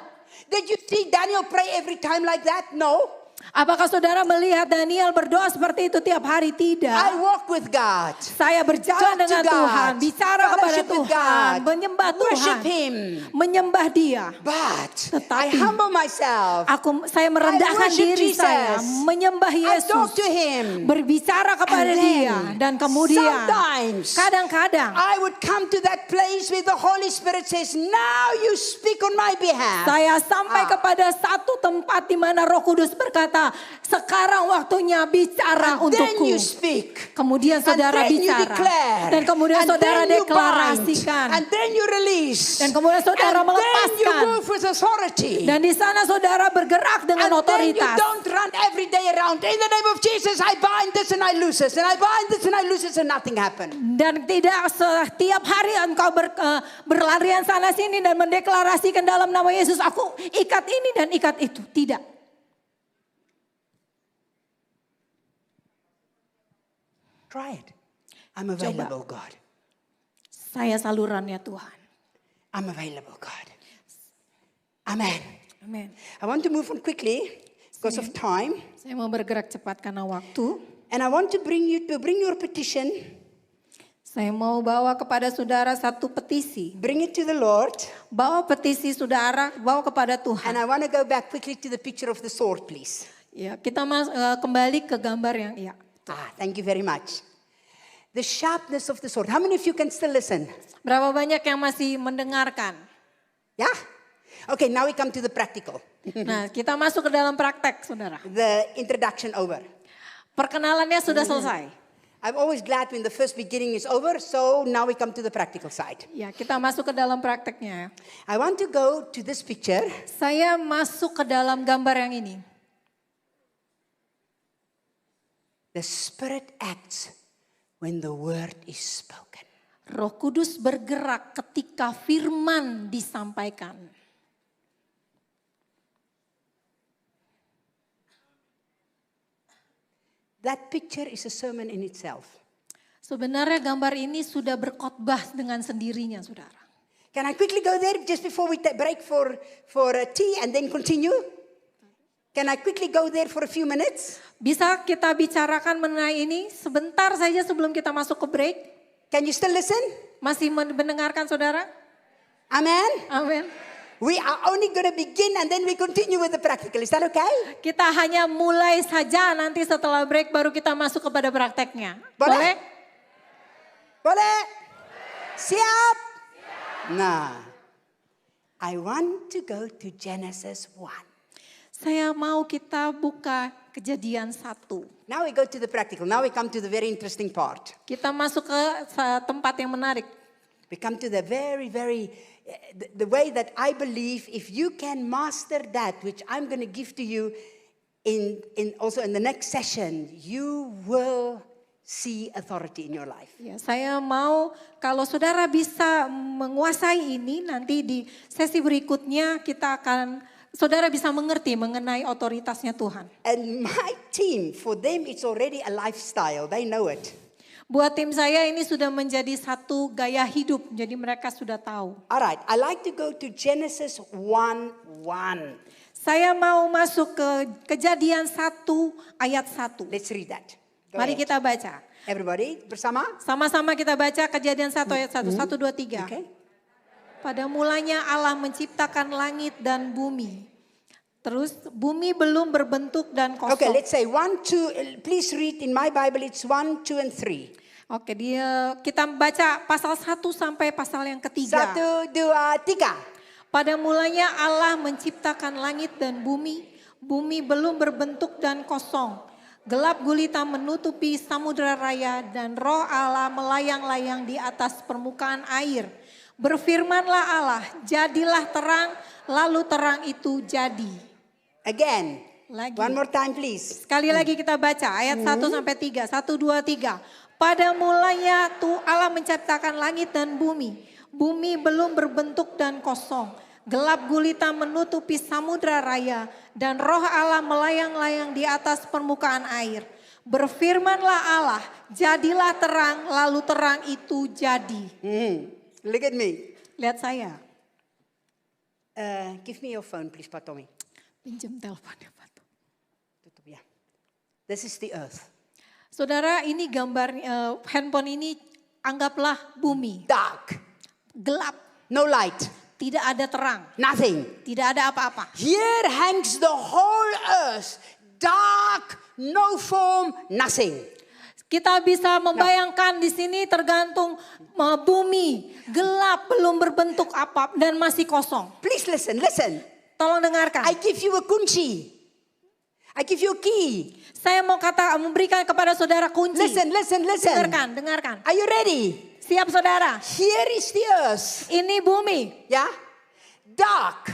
Did you see Daniel pray every time like that? No. Apakah saudara melihat Daniel berdoa seperti itu tiap hari? Tidak. I walk with God. Saya berjalan Talk to dengan God. Tuhan, bicara kepada Fellowship with Tuhan, God. menyembah Worship Tuhan, Him. menyembah Dia. But I Tetapi humble myself. Saya merendahkan I worship diri saya, Jesus. menyembah I Yesus, talk to Him. berbicara kepada And then, Dia, dan kemudian sometimes kadang-kadang I would come to that place where the Holy Spirit says, now you speak on my behalf. saya sampai kepada satu tempat di mana Roh Kudus berkata, berkata, sekarang waktunya bicara And then untukku. you speak. Kemudian saudara and then you bicara. declare. Dan kemudian and saudara then you deklarasikan. bind. And then you release. Dan kemudian saudara and then you melepaskan. move with authority. Dan di sana saudara bergerak dengan and then you otoritas. don't run every day around. In the name of Jesus, I bind this and I loose this. And I bind this and I loose this and nothing happened. Dan tidak setiap hari engkau berlarian sana sini dan mendeklarasikan dalam nama Yesus, aku ikat ini dan ikat itu. Tidak. Try it. I'm available, God. Saya salurannya Tuhan. I'm available, God. Amen. Amin. I want to move on quickly because of time. Saya mau bergerak cepat karena waktu. And I want to bring your petition. Saya mau bawa kepada saudara satu petisi. Bring it to the Lord. Bawa petisi saudara, bawa kepada And Tuhan. I want to go back quickly to the picture of the sword, please. Ya, kita kembali ke gambar yang ya. Thank you very much. The sharpness of the sword. How many of you can still listen? Berapa banyak yang masih mendengarkan? Yeah? Okay, now we come to the practical. Nah, kita masuk ke dalam praktek, saudara. The introduction over. Perkenalannya sudah selesai. I'm always glad when the first beginning is over, so now we come to the practical side. Ya, kita masuk ke dalam prakteknya. I want to go to this picture. Saya masuk ke dalam gambar yang ini. The Spirit acts when the word is spoken. Roh Kudus bergerak ketika firman disampaikan. That picture is a sermon in itself. Sebenarnya gambar ini sudah berkhotbah dengan sendirinya, saudara. Can I quickly go there just before we break for tea and then continue? Can I quickly go there for a few minutes? Bisa kita bicarakan mengenai ini sebentar saja sebelum kita masuk ke break? Can you still listen? Masih mendengarkan, saudara? Amen. Amin. We are only going to begin and then we continue with the practical. Is that okay? Kita hanya mulai saja, nanti setelah break baru kita masuk kepada prakteknya. Boleh? Boleh? Siap? Nah, I want to go to Genesis 1. Saya mau kita buka Kejadian 1. Now we go to the practical. Now we come to the very interesting part. Kita masuk ke tempat yang menarik. We come to the the way that I believe if you can master that, which I'm going to give to you also in the next session, you will see authority in your life. Ya, saya mau kalau saudara bisa menguasai ini, nanti di sesi berikutnya saudara bisa mengerti mengenai otoritasnya Tuhan. And my team, for them it's already a lifestyle. They know it. Buat tim saya ini sudah menjadi satu gaya hidup, jadi mereka sudah tahu. Alright, I like to go to Genesis 1:1. Saya mau masuk ke Kejadian 1 ayat 1. Let's read that. Go Mari ahead. kita baca. Everybody, bersama? Sama-sama kita baca Kejadian 1 ayat 1. 1, 2, 3. Okay. Pada mulanya Allah menciptakan langit dan bumi. Terus bumi belum berbentuk dan kosong. Okay, let's say 1, 2. Please read in my Bible. It's 1, 2, and 3. Oke, kita baca pasal 1 sampai pasal yang ketiga. 1, 2, 3. Pada mulanya Allah menciptakan langit dan bumi. Bumi belum berbentuk dan kosong. Gelap gulita menutupi samudera raya dan roh Allah melayang-layang di atas permukaan air. Berfirmanlah Allah, jadilah terang, lalu terang itu jadi. Again. Lagi. One more time, please. Sekali lagi kita baca ayat 1 sampai 3. 1, 2, 3. Pada mulanya Allah menciptakan langit dan bumi. Bumi belum berbentuk dan kosong. Gelap gulita menutupi samudra raya dan roh Allah melayang-layang di atas permukaan air. Berfirmanlah Allah, jadilah terang, lalu terang itu jadi. Look at me. Lihat saya. Give me your phone, please, Pak Tommy. Pinjam teleponnya Pak. Tutup ya. This is the earth. Saudara, ini gambar handphone ini anggaplah bumi. Dark. Gelap. No light. Tidak ada terang. Nothing. Tidak ada apa-apa. Here hangs the whole earth. Dark, no form, nothing. Kita bisa membayangkan di sini tergantung bumi. Gelap, belum berbentuk apa dan masih kosong. Please listen. Tolong dengarkan. I give you a kunci. I give you a key. Saya mau memberikan kepada saudara kunci. Listen. Dengarkan. Are you ready? Siap saudara? Here is the earth. Ini bumi. Yeah? Dark.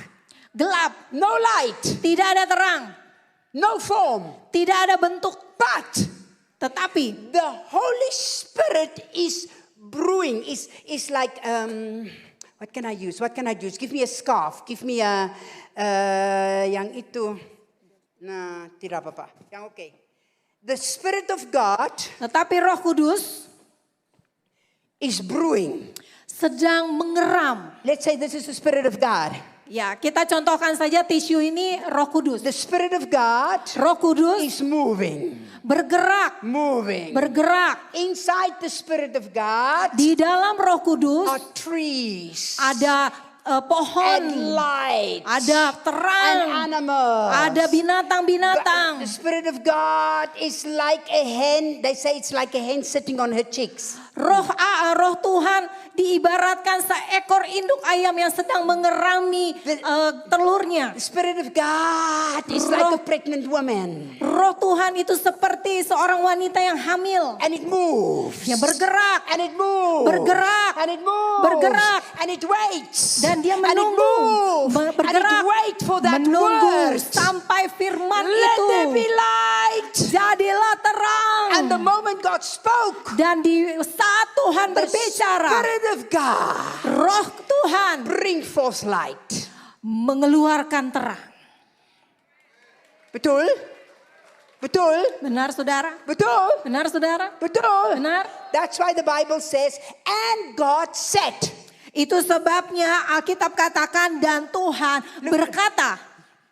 Gelap. No light. Tidak ada terang. No form. Tidak ada bentuk. But Tetapi the Holy Spirit is brewing. Is like, what can I use? Give me a scarf. Give me a, yang itu. Nah, tidak apa-apa. Yang okay. The Spirit of God Tetapi Roh Kudus is brewing. sedang mengeram. Let's say this is the Spirit of God. Ya, kita contohkan saja tisu ini Roh Kudus. The Spirit of God Roh Kudus is moving. bergerak. Inside the Spirit of God Di dalam Roh Kudus are trees. ada pohon, and light. ada terang, and animals. ada binatang-binatang. The Spirit of God is like a hen. They say it's like a hen sitting on her chicks. Roh Tuhan diibaratkan seekor induk ayam yang sedang mengerami telurnya. The Spirit of God is like a pregnant woman. Roh Tuhan itu seperti seorang wanita yang hamil. And it moves. Dia bergerak. And it moves. Bergerak. And it moves. Bergerak. And it waits. Dan dia And it menunggu. moves. Bergerak. And it waits for that menunggu word. sampai firman Let itu. there be light. Jadilah terang. And the moment God spoke, Dan di saat Tuhan the berbicara, Spirit of God Roh Tuhan bring forth light. mengeluarkan terang. Betul? Betul? Benar saudara? Betul? Benar saudara? Betul? Benar? That's why the Bible says, and God said. Itu sebabnya Alkitab katakan dan Tuhan berkata.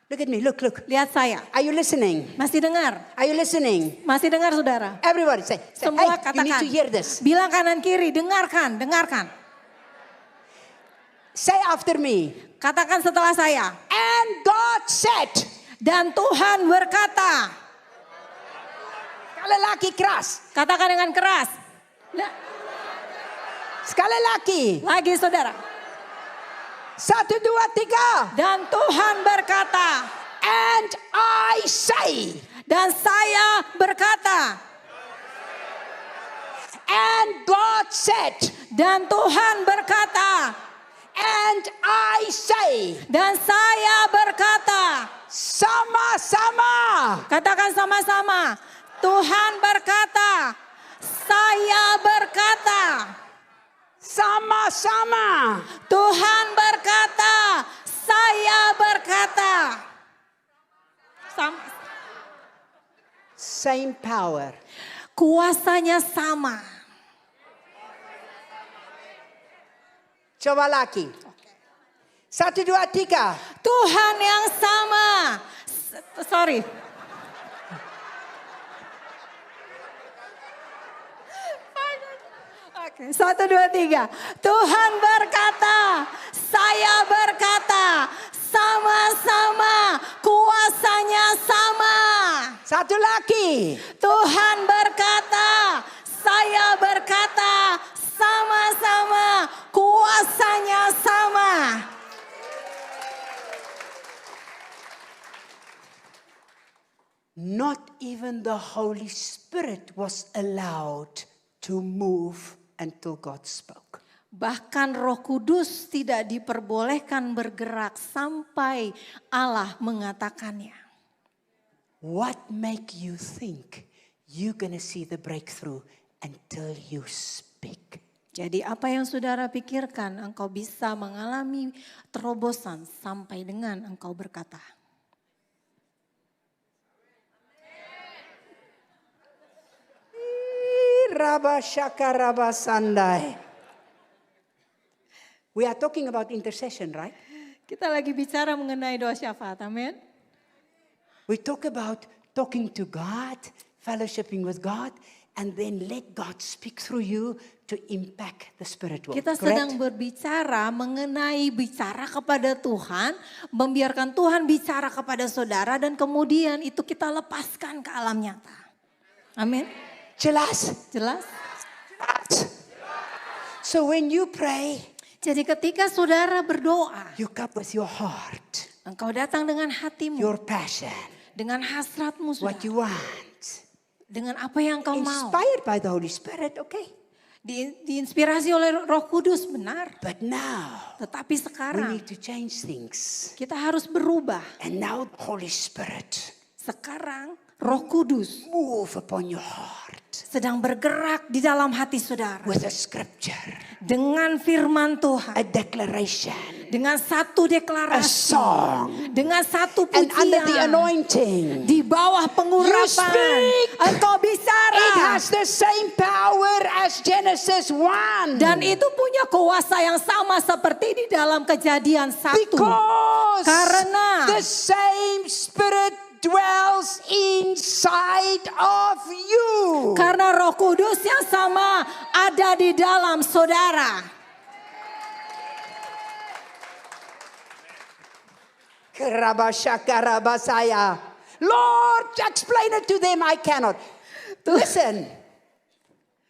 Look at me, look. Lihat saya. Are you listening? Masih dengar? Are you listening? Masih dengar saudara? Everybody say, Semua hey, katakan. you need to hear this. Bilang kanan kiri, dengarkan. Say after me. Katakan setelah saya. And God said. Dan Tuhan berkata. Sekali lagi keras. Katakan dengan keras. Sekali lagi. Lagi saudara. 1, 2, 3. Dan Tuhan berkata. And I say. Dan saya berkata. And God said. Dan Tuhan berkata. And I say. Dan saya berkata. Sama-sama. Katakan sama-sama. Tuhan berkata. Saya berkata. Sama-sama. Tuhan berkata. Saya berkata. Same power. Kuasanya sama. Coba lagi. 1, 2, 3. Tuhan yang sama. Sorry. Oke, 1, 2, 3. Tuhan berkata, saya berkata, sama-sama, kuasanya sama. Satu lagi. Tuhan berkata, saya berkata, sama-sama, kuasanya sama. Not even the Holy Spirit was allowed to move until God spoke. Bahkan Roh Kudus tidak diperbolehkan bergerak sampai Allah mengatakannya. What make you think you're gonna see the breakthrough until you speak? Jadi apa yang saudara pikirkan engkau bisa mengalami terobosan sampai dengan engkau berkata. Rabba shaka rabba sandai. We are talking about intercession, right? Kita lagi bicara mengenai doa syafaat, amin. We talk about talking to God, fellowshipping with God, and then let God speak through you to impact the spiritual. Kita sedang berbicara mengenai bicara kepada Tuhan, membiarkan Tuhan bicara kepada saudara dan kemudian itu kita lepaskan ke alam nyata. Amin. Jelas? Jelas? So when you pray, jadi ketika saudara berdoa, you come with your heart, engkau datang dengan hatimu, your passion, Dengan hasratmu, what saudara. you want. Dengan apa yang kau mau. Inspired by the Holy Spirit, okay. Diinspirasi oleh Roh Kudus, benar. But now, Tetapi we sekarang need to change things. kita harus berubah. And now the Holy Spirit Sekarang Roh Kudus move upon your heart sedang bergerak di dalam hati saudara. with a scripture, Dengan firman Tuhan. a declaration, Dengan satu a deklarasi. song, Dengan satu and under the pujian. anointing. Di bawah pengurapan. speak. Engkau bicara. It has the same power as Genesis 1. Dan itu punya kuasa yang sama seperti di dalam Kejadian 1. Because Karena the same Spirit dwells inside of you. Karena Roh Kudus yang sama ada di dalam saudara. Kerabashakarabasaya. Lord, explain it to them. I cannot. Listen,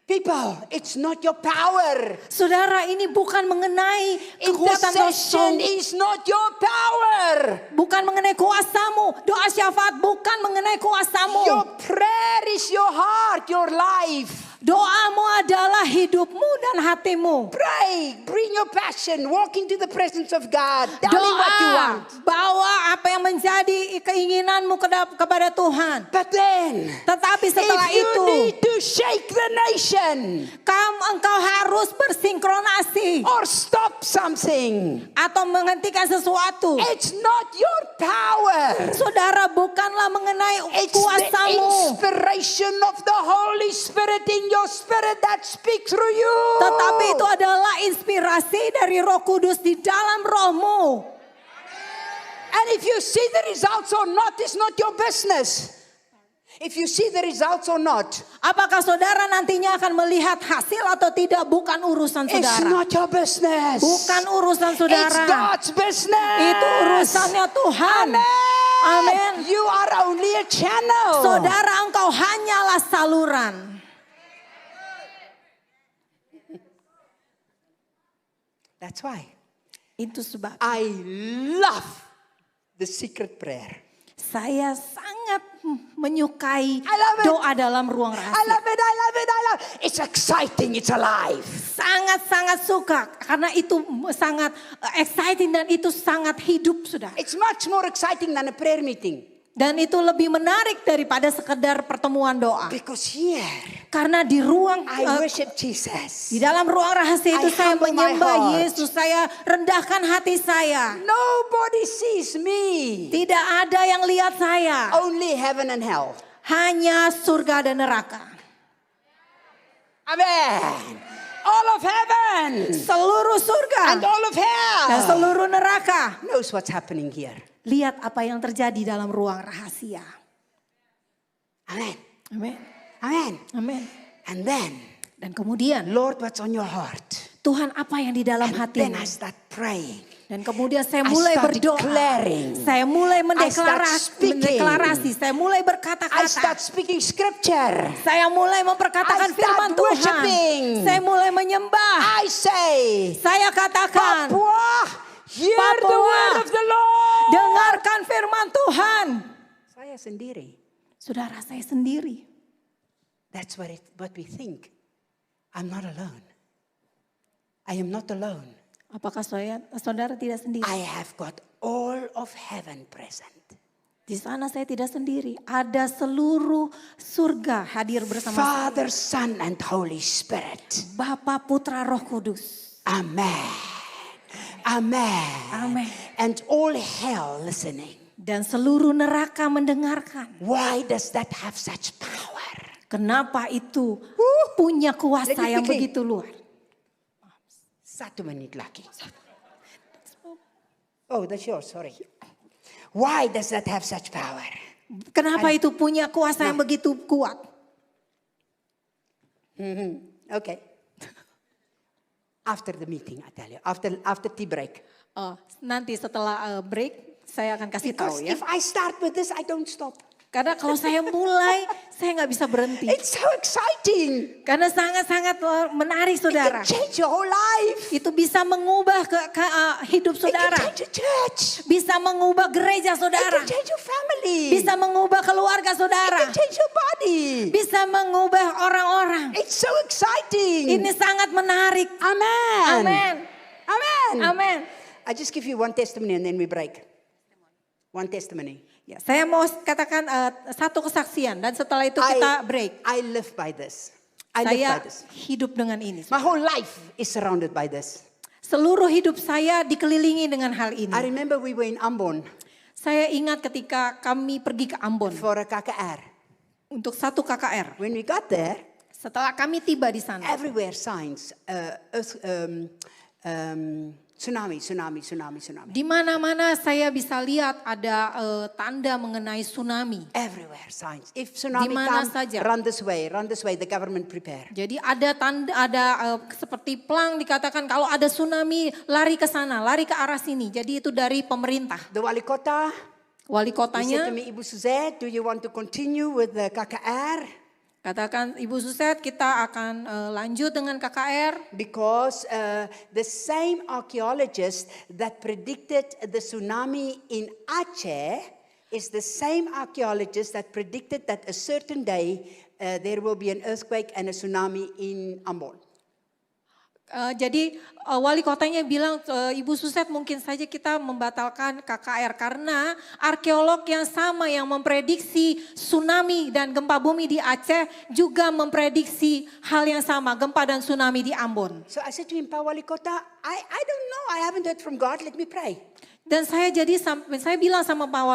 people, it's not your power. Saudara, ini bukan mengenai kekuatan Intercession dosa. is not your power. Bukan mengenai kuasamu. Doa syafaat bukan mengenai kuasamu. Your prayer is your heart, your life. Doamu adalah hidupmu dan hatimu. Pray, bring your passion, walk into the presence of God. Tell him what you Doa, want. bawa apa yang menjadi keinginanmu kepada Tuhan. But then, Tetapi setelah if you itu, need to shake the nation engkau harus bersinkronasi or stop something, atau menghentikan sesuatu. it's not your power. Saudara, bukanlah mengenai It's the kuasamu. inspiration of the Holy Spirit in your spirit that speaks through you. Tetapi itu adalah inspirasi dari Roh Kudus di dalam rohmu. And if you see the results or not, it's not your business. If you see the results or not, Apakah saudara nantinya akan melihat hasil atau tidak, bukan urusan it's saudara. not your business. Bukan urusan It's saudara. God's business. Itu urusannya Tuhan. Amen. Amen. You are only a channel. Saudara, engkau hanyalah saluran. That's why Itu sebab I love the secret prayer. saya sangat menyukai I love it. doa dalam ruang I rahasia. love it. I love it. I love it. It's exciting. It's alive. Sangat-sangat suka karena itu sangat exciting dan itu sangat hidup, sudah. It's much more exciting than a prayer meeting. Dan itu lebih menarik daripada sekedar pertemuan doa. Because here Karena di ruang I worship Jesus. di dalam ruang rahasia itu I saya humble my menyembah heart. Yesus, saya rendahkan hati saya. Nobody sees me. Tidak ada yang lihat saya, Only heaven and hell. hanya surga dan neraka. Amen. All of heaven Seluruh surga and all of hell dan seluruh neraka. knows what's happening here. Lihat apa yang terjadi dalam ruang rahasia. Amen. Amin. Amen. Amin. And then, Dan kemudian, Lord, what's on your heart? Tuhan, apa yang di dalam And then hatimu? I start praying. Dan kemudian saya I mulai start berdoa. declaring. Saya mulai I start speaking. mendeklarasi. Saya mulai I berkata-kata. start speaking scripture. Saya mulai memperkatakan I start firman Tuhan. worshiping. Saya mulai menyembah. I say, Saya katakan, Papua, hear the Papua, word of the Lord. dengarkan firman Tuhan. Saya sendiri. Saudara, saya sendiri. That's what we think. I'm not alone. I am not alone. Apakah saudara tidak sendiri? I have got all of heaven present. Di sana saya tidak sendiri. Ada seluruh surga hadir bersama saya. Father, Son, and Holy Spirit. Bapa, Putra, Roh Kudus. Amen. Amen. Amen. And all hell listening. Dan seluruh neraka mendengarkan. Why does that have such power? Kenapa itu punya kuasa Let me yang quickly. begitu luar? 1 menit lagi. Oh, that's yours, sorry. Why does that have such power? Kenapa itu punya kuasa yang begitu kuat? Okay. After the meeting, I tell you. After tea break. Nanti setelah break saya akan kasih tahu Because ya. if I start with this, I don't stop. Karena kalau saya mulai, saya nggak bisa berhenti. It's so exciting. Karena sangat-sangat menarik It saudara. can change your whole life. Itu bisa mengubah hidup It can saudara. change the church. Bisa mengubah gereja It saudara. can change your family. Bisa mengubah keluarga It saudara. can change your body. Bisa mengubah orang-orang. It's so exciting. Ini sangat menarik. Amen. Amin. Amen. Amin. I just give you one testimony and then we break. One testimony. Ya, saya mau katakan satu kesaksian dan setelah itu kita break. I live by this. I live Saya by this. hidup dengan ini. My whole life is surrounded by this. Seluruh hidup saya dikelilingi dengan hal ini. I remember we were in Ambon Saya ingat ketika kami pergi ke Ambon for a KKR. untuk satu KKR. When we got there, Setelah kami tiba di sana, everywhere signs, tsunami. di mana-mana saya bisa lihat ada tanda mengenai tsunami. Everywhere signs. If tsunami Di mana comes, saja. run this way, the government prepare. Jadi ada tanda, seperti plang dikatakan kalau ada tsunami lari ke sana, lari ke arah sini. Jadi itu dari pemerintah. The wali kota, Wali he said kotanya to me, Ibu Suzette, do you want to continue with the KKR? katakan, Ibu Suset kita akan lanjut dengan KKR. Because the same archaeologist that predicted the tsunami in Aceh is the same archaeologist that predicted that a certain day there will be an earthquake and a tsunami in Ambon. Jadi wali kotanya bilang, Ibu Suset mungkin saja kita membatalkan KKR karena arkeolog yang sama yang memprediksi tsunami dan gempa bumi di Aceh juga memprediksi hal yang sama, gempa dan tsunami di Ambon. So I said to him, Pak Wali Kota, I don't know, I haven't heard from God, let me pray. Dan saya bilang sama Pak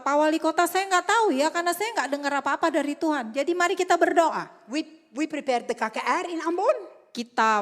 Wali Kota saya nggak tahu ya karena saya nggak dengar apa-apa dari Tuhan. Jadi mari kita berdoa. We prepared the KKR in Ambon. Kita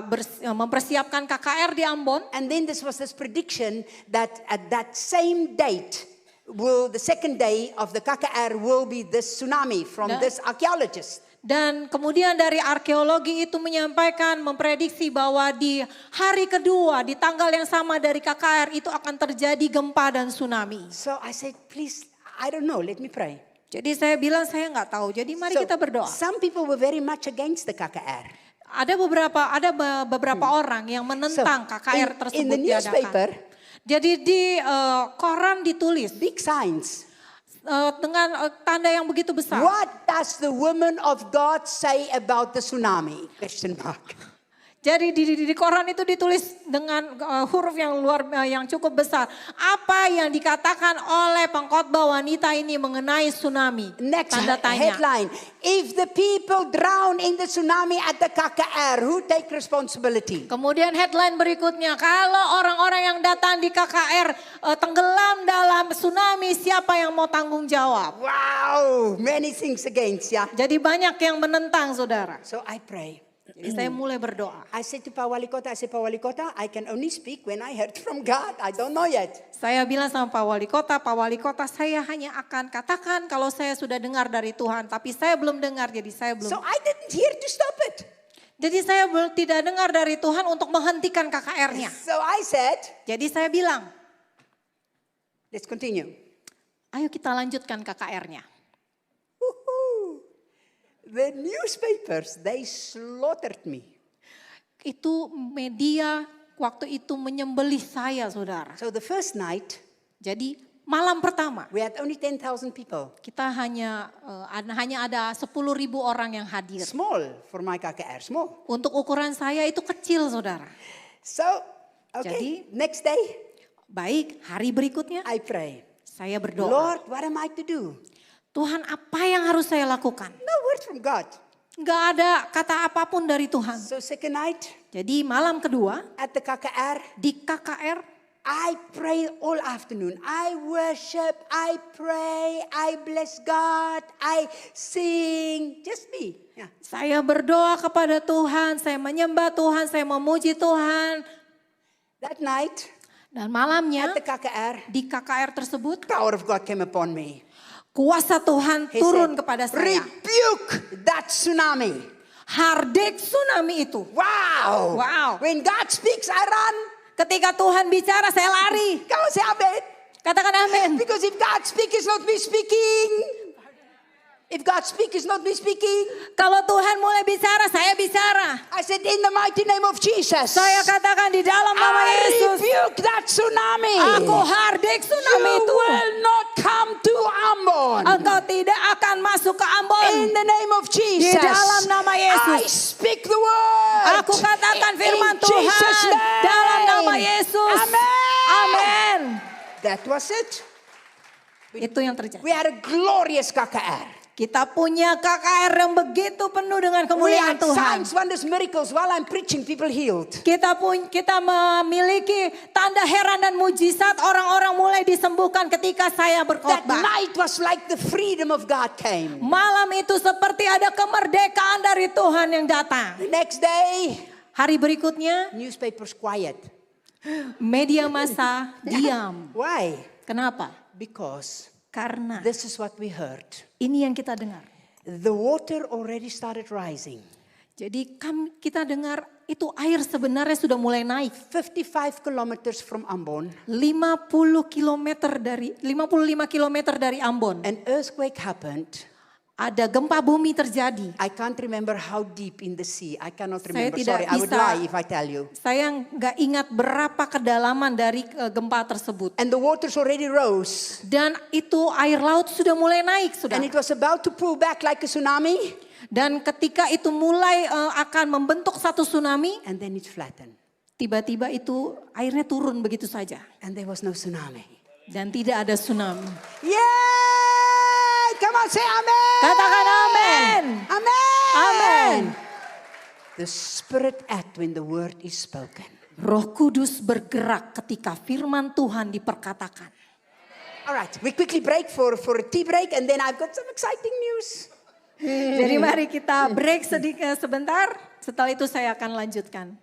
mempersiapkan KKR di Ambon. And then this prediction that at that same date, the second day of the KKR will be this tsunami from this archaeologist. Dan kemudian dari arkeologi itu memprediksi bahwa di hari kedua, di tanggal yang sama dari KKR itu akan terjadi gempa dan tsunami. So I said, please, I don't know, let me pray. Jadi saya bilang saya nggak tahu, jadi mari kita berdoa. Some people were very much against the KKR. Ada beberapa orang yang menentang KKR tersebut in the newspaper, diadakan. Jadi di koran ditulis big signs. Dengan tanda yang begitu besar. What does the woman of God say about the tsunami? Question mark. Jadi di koran itu ditulis dengan huruf yang cukup besar. Apa yang dikatakan oleh pengkhotbah wanita ini mengenai tsunami? Next Tanda tanya. headline. If the people drown in the tsunami at the KKR, who take responsibility? Kemudian headline berikutnya, kalau orang-orang yang datang di KKR tenggelam dalam tsunami, siapa yang mau tanggung jawab? Wow, many things against, yeah. Jadi banyak yang menentang saudara. So I pray. Jadi saya mulai berdoa. I said to Pak Wali Kota, Pak Wali Kota, I can only speak when I heard from God. I don't know yet. Saya bilang sama Pak Wali Kota saya hanya akan katakan kalau saya sudah dengar dari Tuhan. Tapi saya belum dengar, jadi saya belum. So I didn't hear to stop it. Jadi saya tidak dengar dari Tuhan untuk menghentikan KKR-nya. So I said, Jadi saya bilang, let's continue. ayo kita lanjutkan KKR-nya. The newspapers, they slaughtered me. Itu media waktu itu menyembelih saya saudara. So the first night, Jadi malam pertama we had only 10,000 people. kita hanya ada 10.000 orang yang hadir. Small for my KKR, small. Untuk ukuran saya itu kecil saudara. So, okay, Jadi- next day, Baik, hari berikutnya I pray. saya berdoa. Lord, what am I to do? Tuhan apa yang harus saya lakukan? No word from God. Enggak ada kata apapun dari Tuhan. So second night, Jadi malam kedua at the KKR, di KKR I pray all afternoon. I worship, I pray, I bless God, I sing. Just me. Yeah. saya berdoa kepada Tuhan, saya menyembah Tuhan, saya memuji Tuhan. That night, Dan malamnya at the KKR, di KKR tersebut power of God came upon me. kuasa Tuhan He turun said, kepada saya. rebuke that tsunami. Hardik tsunami itu. Wow. Wow. When God speaks, I run. Ketika Tuhan bicara saya lari. Come on, say amen. Katakan amin. Because if God speaks, it's not me speaking. If God speaks, it's not me speaking. Kalau Tuhan mulai bicara, saya bicara. I said, in the mighty name of Jesus, Saya katakan di dalam nama I Yesus, rebuke that tsunami. aku hardik tsunami You itu. will not come to Ambon. Engkau tidak akan masuk ke Ambon. In the name of Jesus, Di dalam nama Yesus. I speak the word. Aku katakan firman In Jesus' Tuhan name. dalam nama Yesus. Amen. Amin. That was it. Itu yang terjadi. We had a glorious KKR. Kita punya KKR yang begitu penuh dengan We kemuliaan had Tuhan. signs, wonders, miracles. While I'm preaching, people healed. Kita memiliki tanda heran dan mujizat, orang-orang mulai disembuhkan ketika saya That berkhotbah. night was like the freedom of God came. Malam itu seperti ada kemerdekaan dari Tuhan yang datang. The next day, Hari berikutnya, newspapers quiet. media massa diam. Why? Kenapa? Because Karena this is what we heard. ini yang kita dengar. The water already started rising. Jadi kita dengar itu air sebenarnya sudah mulai naik. 55 kilometers from Ambon. 55 kilometer dari Ambon. An earthquake happened. Ada gempa bumi terjadi. I can't remember how deep in the sea. I cannot Saya remember. tidak Sorry, I would bisa- lie if I tell you. Saya nggak ingat berapa kedalaman dari gempa tersebut. And the waters already rose. Dan itu air laut sudah mulai naik, sudah. And it was about to pull back like a tsunami. Dan ketika itu mulai akan membentuk satu tsunami, And then it flattened. tiba-tiba itu airnya turun begitu saja. And there was no tsunami. Dan tidak ada tsunami. Yay! Come on, say amen. Katakan amin. Amen. Amen. The Spirit act when the word is spoken. Roh Kudus bergerak ketika firman Tuhan diperkatakan. All right, we quickly break for a tea break and then I've got some exciting news. Jadi mari kita break sedikit sebentar. Setelah itu saya akan lanjutkan.